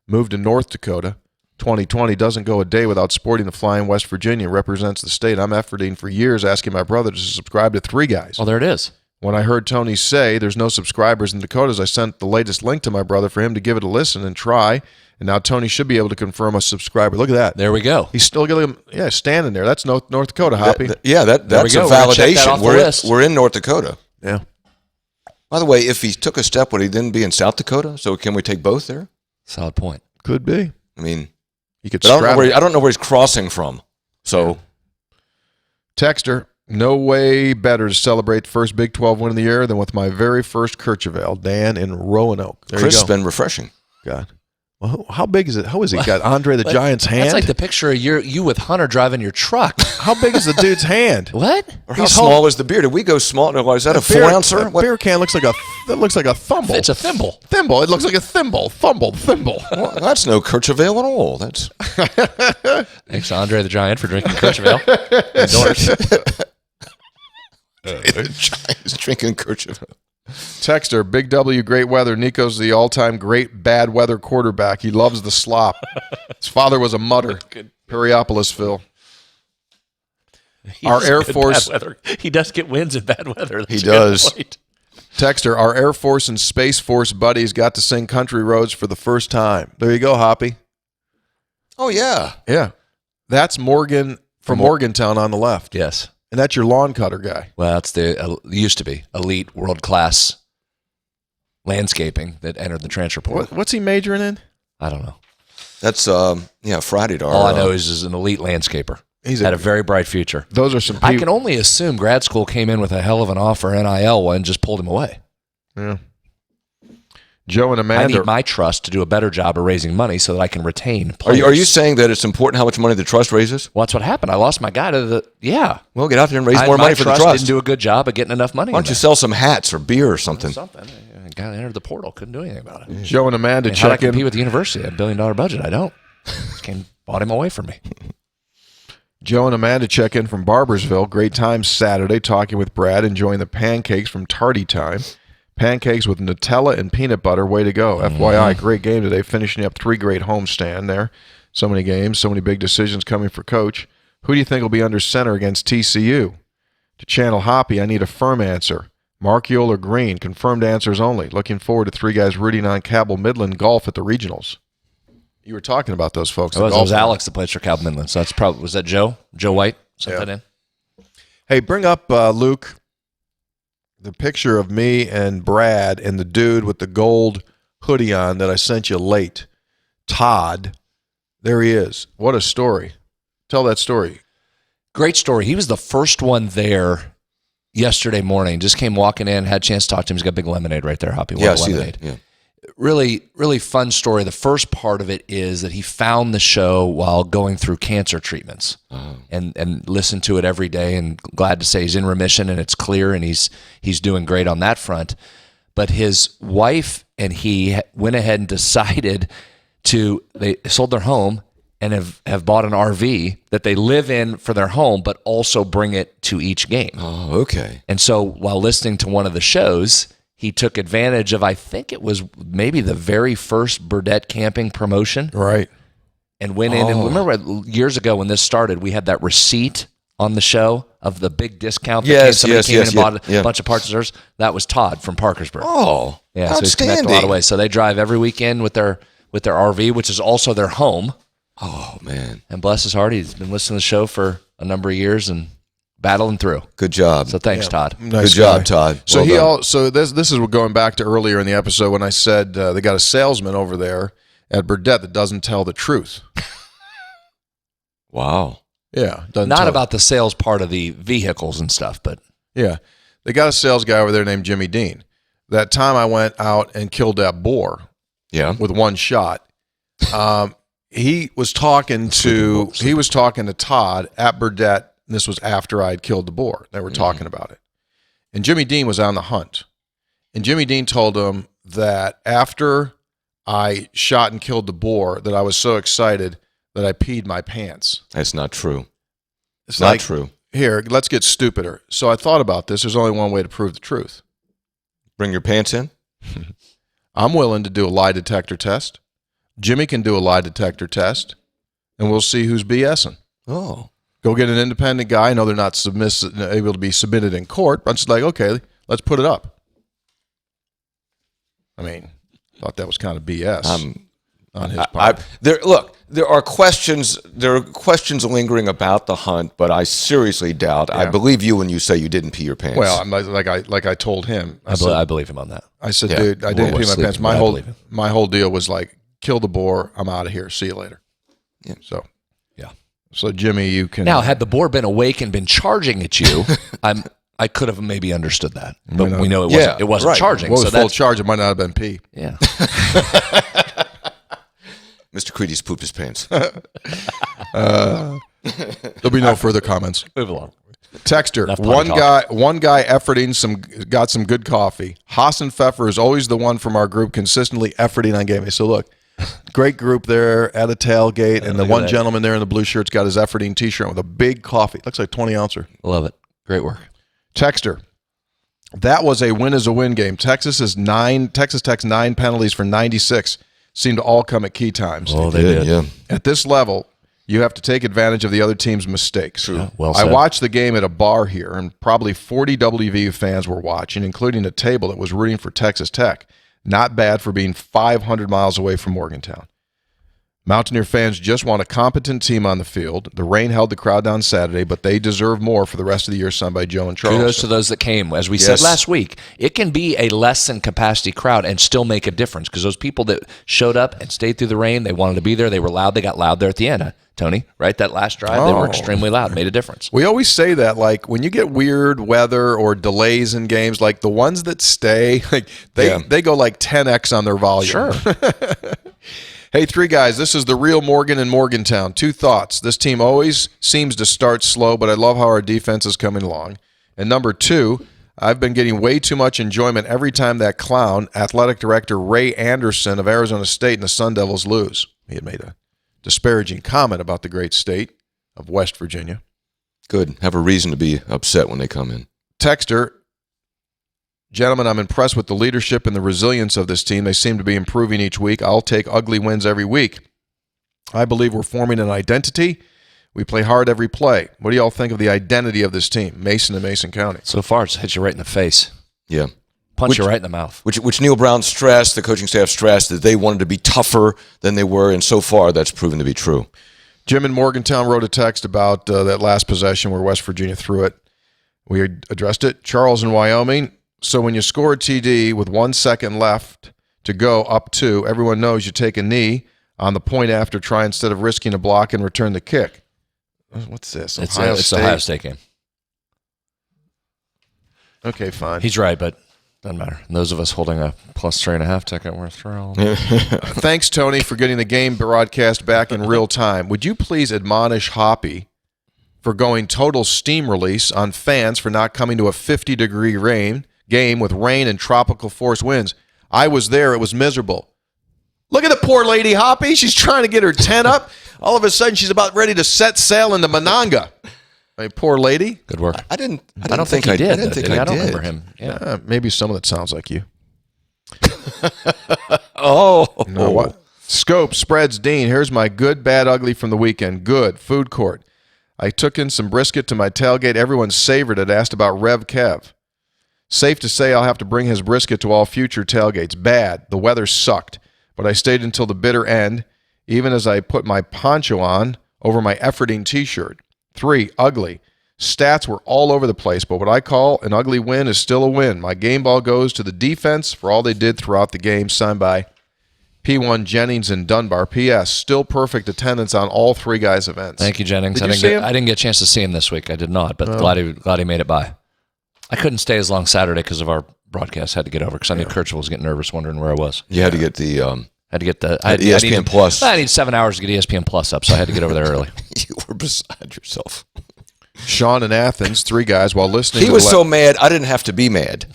moved to North Dakota. 2020 doesn't go a day without sporting the flying West Virginia, represents the state. I'm efforting for years asking my brother to subscribe to 3 guys. Well, there it is. When I heard Tony say there's no subscribers in Dakotas, I sent the latest link to my brother for him to give it a listen and try. And now Tony should be able to confirm a subscriber. Look at that. There we go. He's still getting, standing there. That's North Dakota, Hoppy. That's a There we go. We're gonna check that validation. off the list. We're in North Dakota. Yeah. By the way, if he took a step, would he then be in South Dakota? So can we take both there? Solid point. Could be. I mean, You could but I straddle. don't know where he's crossing from. So Texter, no way better to celebrate the first Big 12 win of the year than with my very first Kircheville, Dan in Roanoke. There crisp you go. and refreshing. God. Well, how big is it? How is he got Andre the Giant's hand? That's like the picture of you with Hunter driving your truck. How big is the dude's hand? What? Or how small is the beer? Did we go small? Is that a beer, 4-ouncer? A beer can looks like a thimble. It's a thimble. Thimble. It looks like a thimble. Fumbled thimble. Well, that's no Kircheville at all. That's Thanks to Andre the Giant for drinking Kirchville. Endorsed. Giants drinking Kircheville. Texter, Big W, great weather. Nico's the all-time great bad weather quarterback. He loves the slop. His father was a mutter. Periopolis-ville. Our Air Force. He does get wins in bad weather. He does. Texter, our Air Force and Space Force buddies got to sing Country Roads for the first time. There you go, Hoppy. Oh, yeah. Yeah. That's Morgan from Morgantown on the left. Yes. And that's your lawn cutter guy. Well, that's used to be elite world class landscaping that entered the transfer portal. What's he majoring in? I don't know. That's Friday. All I know is an elite landscaper. He's had a very bright future. Those are some people. I can only assume grad school came in with a hell of an offer, NIL one, just pulled him away. Yeah. Joe and I Amanda. need my trust to do a better job of raising money so that I can retain Are players. you saying that it's important how much money the trust raises? Well, that's what happened. I lost my guy to the Well, get out there and raise more money for the My trust. trust didn't do a good job of getting enough money. Why don't you sell some hats or beer or something? Something. I got entered the portal. Couldn't do anything about it. Joe and Amanda How do I check in. compete with the university? A $1 billion budget. I don't. Bought him away from me. Joe and Amanda check in from Barbersville. Great time Saturday talking with Brad, enjoying the pancakes from Tardy Time. Pancakes with Nutella and peanut butter. Way to go. FYI, great game today. Finishing up 3 great homestand there. So many games, so many big decisions coming for Coach. Who do you think will be under center against TCU? To channel Hoppy, I need a firm answer. Markiel or Green? Confirmed answers only. Looking forward to 3 guys rooting on Cabell Midland golf at the regionals. You were talking about those folks. It was Alex that plays for Cal Midland. So that's probably, was that Joe? Joe White? Sent that in? Hey, bring up, Luke, the picture of me and Brad and the dude with the gold hoodie on that I sent you late. Todd. There he is. What a story. Tell that story. Great story. He was the first one there yesterday morning. Just came walking in, had a chance to talk to him. He's got big lemonade right there, Hoppy. Yeah, I see that. Yeah. Really, really fun story. The first part of it is that he found the show while going through cancer treatments and listened to it every day, and glad to say he's in remission and it's clear and he's doing great on that front. But his wife and he went ahead and decided they sold their home and have bought an RV that they live in for their home, but also bring it to each game. Oh, okay. And so while listening to one of the shows, he took advantage of, I think it was maybe the very first Burdett camping promotion. Right. And went in, and remember years ago when this started, we had that receipt on the show of the big discount that somebody came in and bought a bunch of parts and service. That was Todd from Parkersburg. Oh, yeah, so he's connected a lot of ways. So they drive every weekend with their RV, which is also their home. Oh, man. And bless his heart, he's been listening to the show for a number of years and battling through. Good job. So thanks, Todd. Nice Good job, Todd. So Well done. so this is going back to earlier in the episode when I said they got a salesman over there at Burdett that doesn't tell the truth. Wow. Yeah, Not about the sales part of the vehicles and stuff, but yeah, they got a sales guy over there named Jimmy Dean. That time I went out and killed that boar with one shot. He was talking to Todd at Burdett. And this was after I had killed the boar. They were talking about it, and Jimmy Dean was on the hunt. And Jimmy Dean told him that after I shot and killed the boar, that I was so excited that I peed my pants. That's not true. It's not like, true. Here, let's get stupider. So I thought about this. There's only one way to prove the truth. Bring your pants in? I'm willing to do a lie detector test. Jimmy can do a lie detector test, and we'll see who's BSing. Oh. Go get an independent guy. I know they're not able to be submitted in court. I'm just like, okay, let's put it up. I mean, thought that was kind of BS on his part. There are questions lingering about the hunt, but I seriously doubt. Yeah. I believe you when you say you didn't pee your pants. Well, I'm like I told him. I believe him on that. I said, dude, I didn't pee my pants. My whole deal was like, kill the boar. I'm out of here. See you later. Yeah. So Jimmy, you can Now, had the boar been awake and been charging at you, I could have maybe understood that, but we know it wasn't. It wasn't right. charging. What so was full that's charge? It might not have been pee. yeah. Mr. Creedy's pooped his pants. There'll be no further comments. Move along. Texter, Enough potty one guy efforting got some good coffee. Hassan Pfeffer is always the one from our group consistently efforting on game. So look, great group there at a tailgate, and the one gentleman there in the blue shirt's got his efforting t-shirt with a big coffee. Looks like 20-ouncer. Love it. Great work. Texter, that was a win is a win game. Texas Tech's 9 penalties for 96 seem to all come at key times. Oh, they did. Yeah. At this level, you have to take advantage of the other team's mistakes. True. Yeah, well I said. watched the game at a bar here, and probably 40 WVU fans were watching, including a table that was rooting for Texas Tech. Not bad for being 500 miles away from Morgantown. Mountaineer fans just want a competent team on the field. The rain held the crowd down Saturday, but they deserve more for the rest of the year, signed by Joe and Charles. Kudos to those that came. As we said last week, it can be a less than capacity crowd and still make a difference because those people that showed up and stayed through the rain, they wanted to be there. They were loud. They got loud there at the end. Tony, right? That last drive, they were extremely loud. Made a difference. We always say that, like, when you get weird weather or delays in games, like the ones that stay, like they go like 10x on their volume. Sure. Hey, three guys, this is the real Morgan in Morgantown. 2 thoughts. This team always seems to start slow, but I love how our defense is coming along. And number 2, I've been getting way too much enjoyment every time that clown, athletic director Ray Anderson of Arizona State and the Sun Devils lose. He had made a disparaging comment about the great state of West Virginia. Good. Have a reason to be upset when they come in. Texter, gentlemen, I'm impressed with the leadership and the resilience of this team. They seem to be improving each week. I'll take ugly wins every week. I believe we're forming an identity. We play hard every play. What do y'all think of the identity of this team, Mason and Mason County? So far, it's hit you right in the face. Yeah. Punch you right in the mouth. Which Neil Brown stressed, the coaching staff stressed, that they wanted to be tougher than they were, and so far that's proven to be true. Jim in Morgantown wrote a text about that last possession where West Virginia threw it. We addressed it. Charles in Wyoming. So when you score a TD with 1 second left to go up 2, everyone knows you take a knee on the point after try instead of risking a block and return the kick. What's this? It's the Ohio State game. Okay, fine. He's right, but doesn't matter. And those of us holding a +3.5 ticket, we're thrilled. Thanks, Tony, for getting the game broadcast back in real time. Would you please admonish Hoppy for going total steam release on fans for not coming to a 50-degree game with rain and tropical force winds? I was there. It was miserable. Look at the poor lady, Hoppy. She's trying to get her tent up. All of a sudden, she's about ready to set sail into Monongah. A poor lady? Good work. I don't think he did. I didn't think I I don't did. remember him. Yeah. Maybe someone that sounds like you. Oh. No, what? Scope spreads Dean. Here's my good, bad, ugly from the weekend. Good. Food court. I took in some brisket to my tailgate. Everyone savored it. Asked about Rev Kev. Safe to say I'll have to bring his brisket to all future tailgates. Bad. The weather sucked, but I stayed until the bitter end, even as I put my poncho on over my efforting t-shirt. 3, ugly. Stats were all over the place, but what I call an ugly win is still a win. My game ball goes to the defense for all they did throughout the game. Signed by P1 Jennings and Dunbar. P.S. Still perfect attendance on all 3 guys' events. Thank you, Jennings. Did you see him? I didn't get a chance to see him this week. I did not, but glad he made it by. I couldn't stay as long Saturday because of our broadcast. Had to get over because I knew Kirchhoff was getting nervous, wondering where I was. You had to get the ESPN Plus. I need 7 hours to get ESPN Plus up, so I had to get over there early. You were beside yourself. Sean in Athens, 3 guys, while listening He to was so mad, I didn't have to be mad.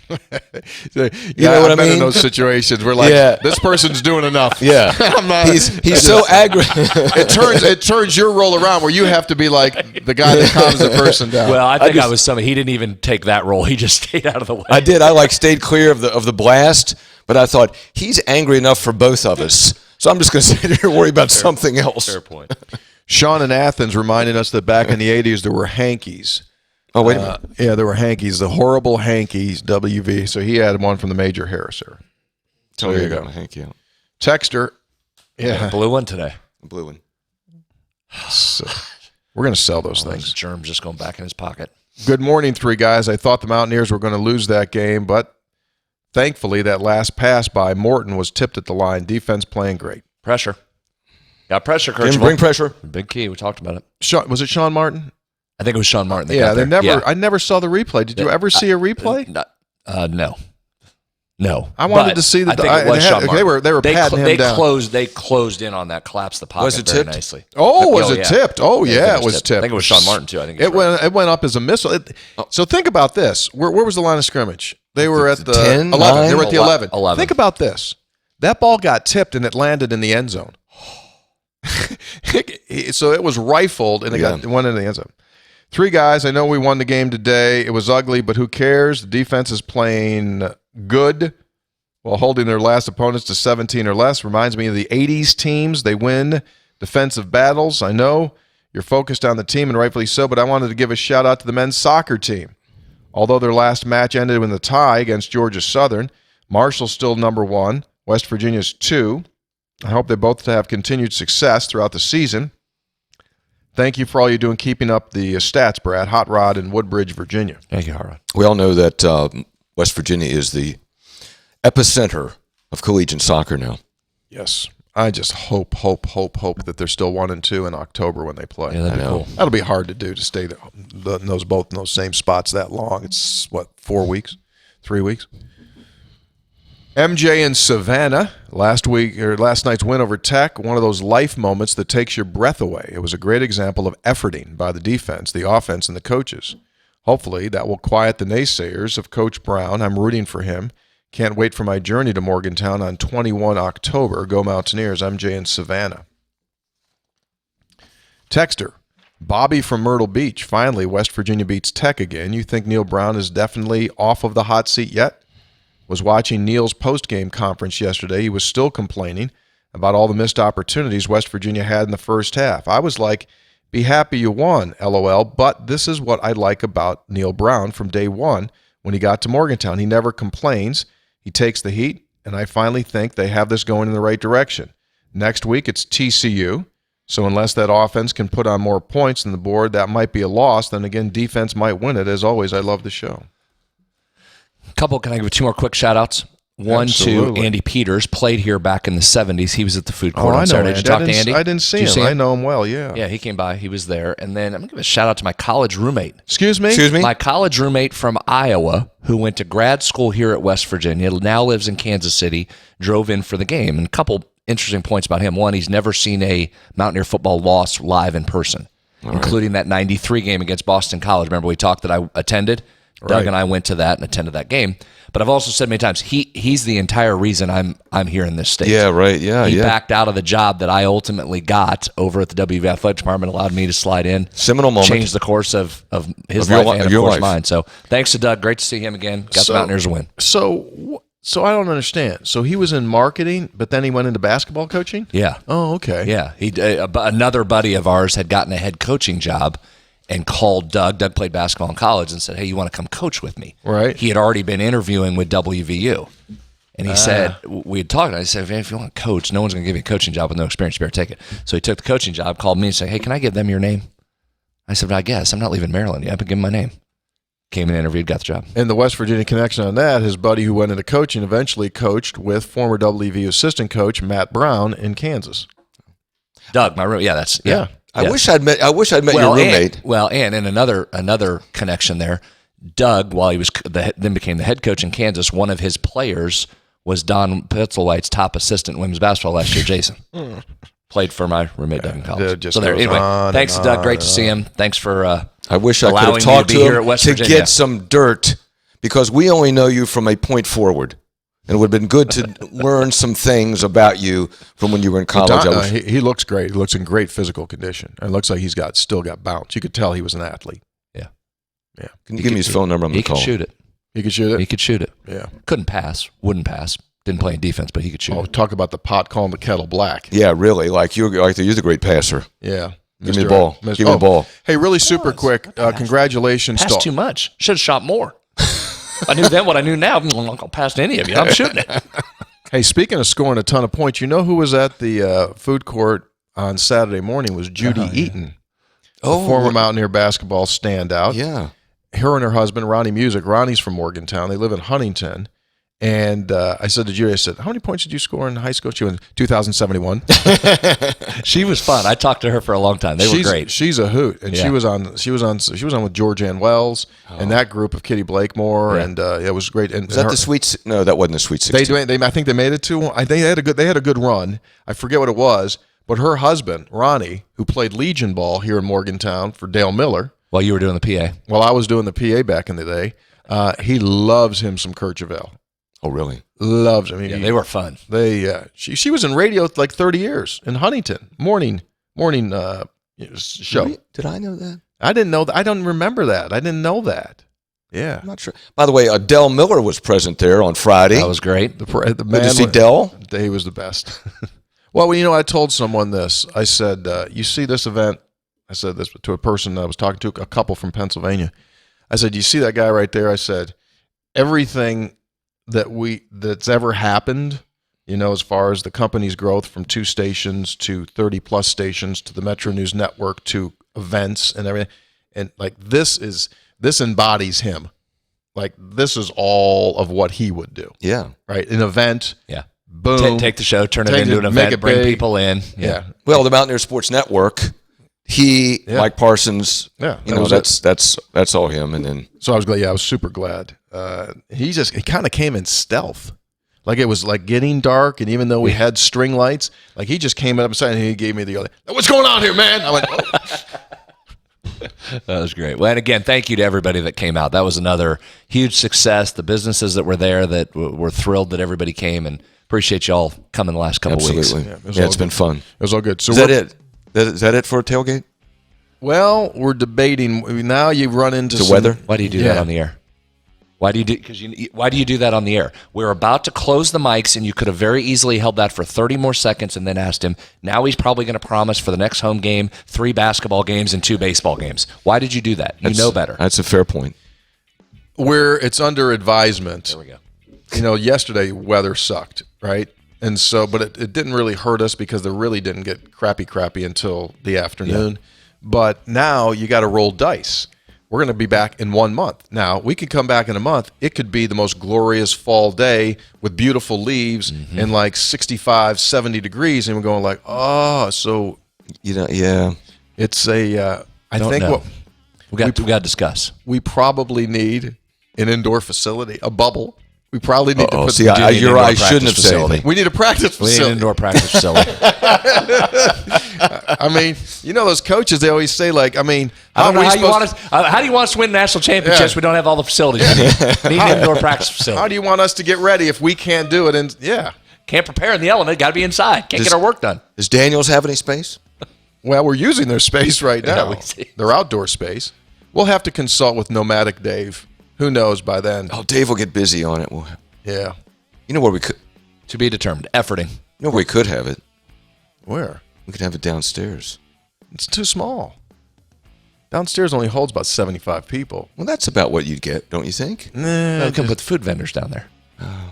You know what I I've been in mean? those situations where like this person's doing enough. Yeah. I'm not, He's so aggravated. it turns your role around where you have to be like the guy that calms the person down. Well, I think I was somebody. He didn't even take that role. He just stayed out of the way. I did. I stayed clear of the blast, but I thought he's angry enough for both of us. So I'm just going to sit here and worry about something else. Fair point. Sean in Athens reminding us that back in the 80s there were hankies. Oh, wait a minute. Yeah, there were hankies, the horrible hankies, WV. So he had one from the Major Harris era. So there you go. Thank you. Texter. Yeah. Blue one today. Blue one. So we're going to sell those Those things. germs just going back in his pocket. Good morning, 3 guys. I thought the Mountaineers were going to lose that game, but thankfully that last pass by Morton was tipped at the line. Defense playing great. Pressure. Got pressure, Didn't Kirchhoff. bring pressure. Big key. We talked about it. Was it Sean Martin? I think it was Sean Martin. Yeah, got there. I never saw the replay. Did you ever see a replay? No. I wanted But to see the. I think it was Sean Martin. They were patting him down. They closed in on that, collapsed the pocket Was it very tipped? nicely. Oh, was it yeah. tipped? Oh, I yeah, think it was tipped. I think it was Sean Martin too. I think It went up as a missile. So think about this. Where was the line of scrimmage? They were at the 10, 11. 9? They were at the 11. 11. Think about this. That ball got tipped and it landed in the end zone. So it was rifled and it went into the end zone. 3 guys. I know we won the game today. It was ugly, but who cares? The defense is playing good while holding their last opponents to 17 or less. Reminds me of the 80s teams. They win defensive battles. I know you're focused on the team, and rightfully so, but I wanted to give a shout-out to the men's soccer team. Although their last match ended in a tie against Georgia Southern, Marshall's still number 1. West Virginia's 2. I hope they both have continued success throughout the season. Thank you for all you do in keeping up the stats, Brad. Hot Rod in Woodbridge, Virginia. Thank you, Hot Rod. We all know that West Virginia is the epicenter of collegiate soccer now. Yes. I just hope that they're still 1 and 2 in October when they play. Yeah, that'd be cool. That'll be hard to do, to stay in those same spots that long. It's 4 weeks, 3 weeks. MJ in Savannah last night's win over Tech, one of those life moments that takes your breath away. It was a great example of efforting by the defense, the offense, and the coaches. Hopefully that will quiet the naysayers of Coach Brown. I'm rooting for him. Can't wait for my journey to Morgantown on 21 October. Go Mountaineers. MJ in Savannah. Texter. Bobby from Myrtle Beach. Finally, West Virginia beats Tech again. You think Neil Brown is definitely off of the hot seat yet? Was watching Neil's post-game conference yesterday. He was still complaining about all the missed opportunities West Virginia had in the first half. I was like, be happy you won, LOL. But this is what I like about Neil Brown from day one when he got to Morgantown. He never complains. He takes the heat, and I finally think they have this going in the right direction. Next week, it's TCU. So unless that offense can put on more points on the board, that might be a loss. Then again, defense might win it. As always, I love the show. Can I give 2 more quick shout-outs? One Absolutely. to Andy Peters, played here back in the 70s. He was at the food court I on know Saturday. Did you talk to Andy. Andy? I didn't see Did you him. I know him well, yeah. Yeah, he came by. He was there. And then I'm going to give a shout-out to my college roommate. Excuse me? Excuse me? My college roommate from Iowa who went to grad school here at West Virginia, now lives in Kansas City, drove in for the game. And a couple interesting points about him. One, he's never seen a Mountaineer football loss live in person, including that 93 game against Boston College. Remember we talked that I attended? Doug and I went to that and attended that game. But I've also said many times, he's the entire reason I'm here in this state. Yeah, right. Yeah, he backed out of the job that I ultimately got over at the WV Athletic Department, allowed me to slide in. Seminal moment. Changed the course of his Of life and, of your course, life. mine. So thanks to Doug. Great to see him again. Got the Mountaineers a win. So I don't understand. So he was in marketing, but then he went into basketball coaching? Yeah. Oh, okay. Yeah. Another buddy of ours had gotten a head coaching job and called Doug. Doug played basketball in college and said, hey, you want to come coach with me? Right. He had already been interviewing with WVU. And he said, we had talked, and I said, if you want to coach, no one's going to give you a coaching job with no experience. You better take it. So he took the coaching job, called me and said, hey, can I give them your name? I said, I guess. I'm not leaving Maryland yet, but give him my name. Came and interviewed, got the job. And the West Virginia connection on that, his buddy who went into coaching eventually coached with former WVU assistant coach Matt Brown in Kansas. Doug, my room. Yeah, that's, yeah. I wish I'd met your roommate. And in another connection there, Doug, while he was then became the head coach in Kansas, one of his players was Don Pitzelwhite's top assistant in women's basketball last year, Jason. Played for my roommate Doug in college. So there. Anyway, thanks to Doug. Great to see him. Thanks for I wish I could allowing have me talked to to be here him at West to Virginia. get some dirt, because we only know you from a point forward. And it would have been good to learn some things about you from when you were in college. He looks great. He looks in great physical condition. It looks like he's still got bounce. You could tell he was an athlete. Yeah. Yeah. Can you give me his phone number? I'm He going to call could shoot it. He could shoot it? He could shoot it. Yeah. Couldn't pass. Wouldn't pass. Didn't play in defense, but he could shoot Oh, it. talk about the pot calling the kettle black. Yeah, really. You're the great passer. Yeah. Give me the ball. Give me the ball. Hey, really super quick. Congratulations. Passed too much. Should have shot more. I knew then what I knew now. I'm not going to pass to any of you. I'm shooting it. Hey, speaking of scoring a ton of points, you know who was at the food court on Saturday morning was Judy Eaton, former Mountaineer basketball standout. Yeah. Her and her husband, Ronnie Music. Ronnie's from Morgantown. They live in Huntington. And I said to Judy, I said, how many points did you score in high school? She went, 2,071. She was fun. I talked to her for a long time. They were great. She's a hoot, and she was on with Georgianne Wells and that group of Kitty Blakemore, and it was great. And Was that the Sweet? No, that wasn't the Sweet 16. I think they made it to. They had a good run. I forget what it was, but her husband Ronnie, who played Legion ball here in Morgantown for Dale Miller, While you were doing the PA. while I was doing the PA back in the day, he loves him some Kercheval. Oh, really? Loves him. Yeah, they were fun. She was in radio like 30 years in Huntington morning show. Did I know that? I didn't know that. I don't remember that. I didn't know that. Yeah. I'm not sure. By the way, Dell Miller was present there on Friday. That was great. The Good man to see Dell. He was the best. Well, I told someone this. I said, you see this event? I said this to a person I was talking to, a couple from Pennsylvania. I said, you see that guy right there? I said, everything that's ever happened, as far as the company's growth from 2 stations to 30 plus stations to the Metro News Network to events and everything. And this embodies him. This is all of what he would do. Yeah. Right. An event. Yeah. Boom. Take the show, turn it into an event, bring people in. Yeah. Well, the Mountaineer Sports Network, Mike Parsons, Yeah. that's all him. And then So I was glad. Yeah, I was super glad. He kind of came in stealth. It was getting dark, and even though we had string lights, he just came up and he gave me the other. What's going on here, man? I went. Oh. That was great. Well, and again, thank you to everybody that came out. That was another huge success. The businesses that were there that were thrilled that everybody came, and appreciate y'all coming the last couple weeks. absolutely, it's been fun. It was all good. So Is that it? Is that it for a tailgate? Well, we're debating now. You run into The weather? Why do you do that on the air? Why do you do that on the air? We're about to close the mics, and you could have very easily held that for 30 more seconds and then asked him. Now he's probably going to promise for the next home game 3 basketball games and 2 baseball games. Why did you do that? You know better. That's a fair point. Where it's under advisement. There we go. Yesterday weather sucked, right? And so, but it didn't really hurt us because the really didn't get crappy until the afternoon. Yeah. But now you got to roll dice. We're going to be back in 1 month. Now, we could come back in a month. It could be the most glorious fall day with beautiful leaves and 65, 70 degrees. And we're going so. Yeah. It's I think know. what we got to discuss. We probably need an indoor facility, a bubble. We probably need to put I shouldn't have said anything. We need a practice facility. We need an indoor practice facility. I mean, you know those coaches, they always say, like, I mean, I don't know are we how you want supposed us. How do you want us to win national championships? Yeah. We don't have all the facilities. We need an indoor practice facility. how do you want us to get ready if we can't do it? And yeah. Can't prepare in the element. Got to be inside. Can't get our work done. Does Daniels have any space? Well, we're using their space right now. we see. Their outdoor space. We'll have to consult with Nomadic Dave. Who knows by then? Oh, Dave will get busy on it. Yeah. You know where we could? To be determined. Efforting. You know where we could have it? Where? We could have it downstairs. It's too small. Downstairs only holds about 75 people. Well, that's about what you'd get, don't you think? We can put the food vendors down there. I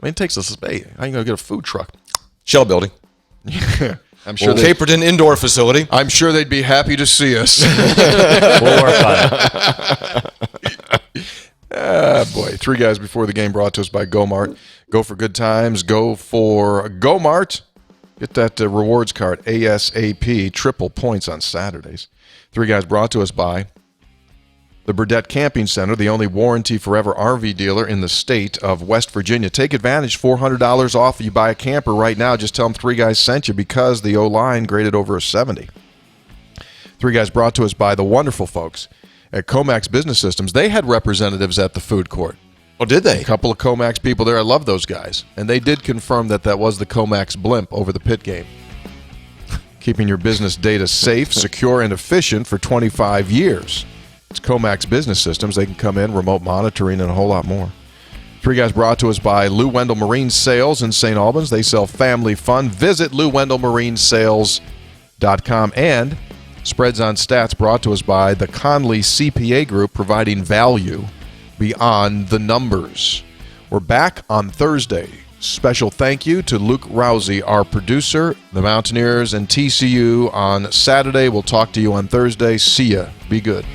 mean, it takes us a space. How are you going to get a food truck? Shell building. I'm sure. Caperton indoor facility. I'm sure they'd be happy to see us. We'll work on it. Boy, 3 guys before the game brought to us by GoMart. Go for good times. Go for GoMart. Get that rewards card, ASAP, triple points on Saturdays. 3 guys brought to us by the Burdette Camping Center, the only warranty forever RV dealer in the state of West Virginia. Take advantage, $400 off if you buy a camper right now. Just tell them 3 guys sent you because the O-line graded over a 70. 3 guys brought to us by the wonderful folks at Comax Business Systems. They had representatives at the food court. Oh, did they? A couple of Comax people there. I love those guys. And they did confirm that that was the Comax blimp over the pit game. Keeping your business data safe, secure, and efficient for 25 years. It's Comax Business Systems. They can come in, remote monitoring, and a whole lot more. 3 guys brought to us by Lou Wendell Marine Sales in St. Albans. They sell family fun. Visit LouWendellMarineSales.com. And Spreads on Stats brought to us by the Conley CPA Group, providing value beyond the numbers. We're back on Thursday. Special thank you to Luke Rousey, our producer, the Mountaineers, and TCU on Saturday. We'll talk to you on Thursday. See ya. Be good.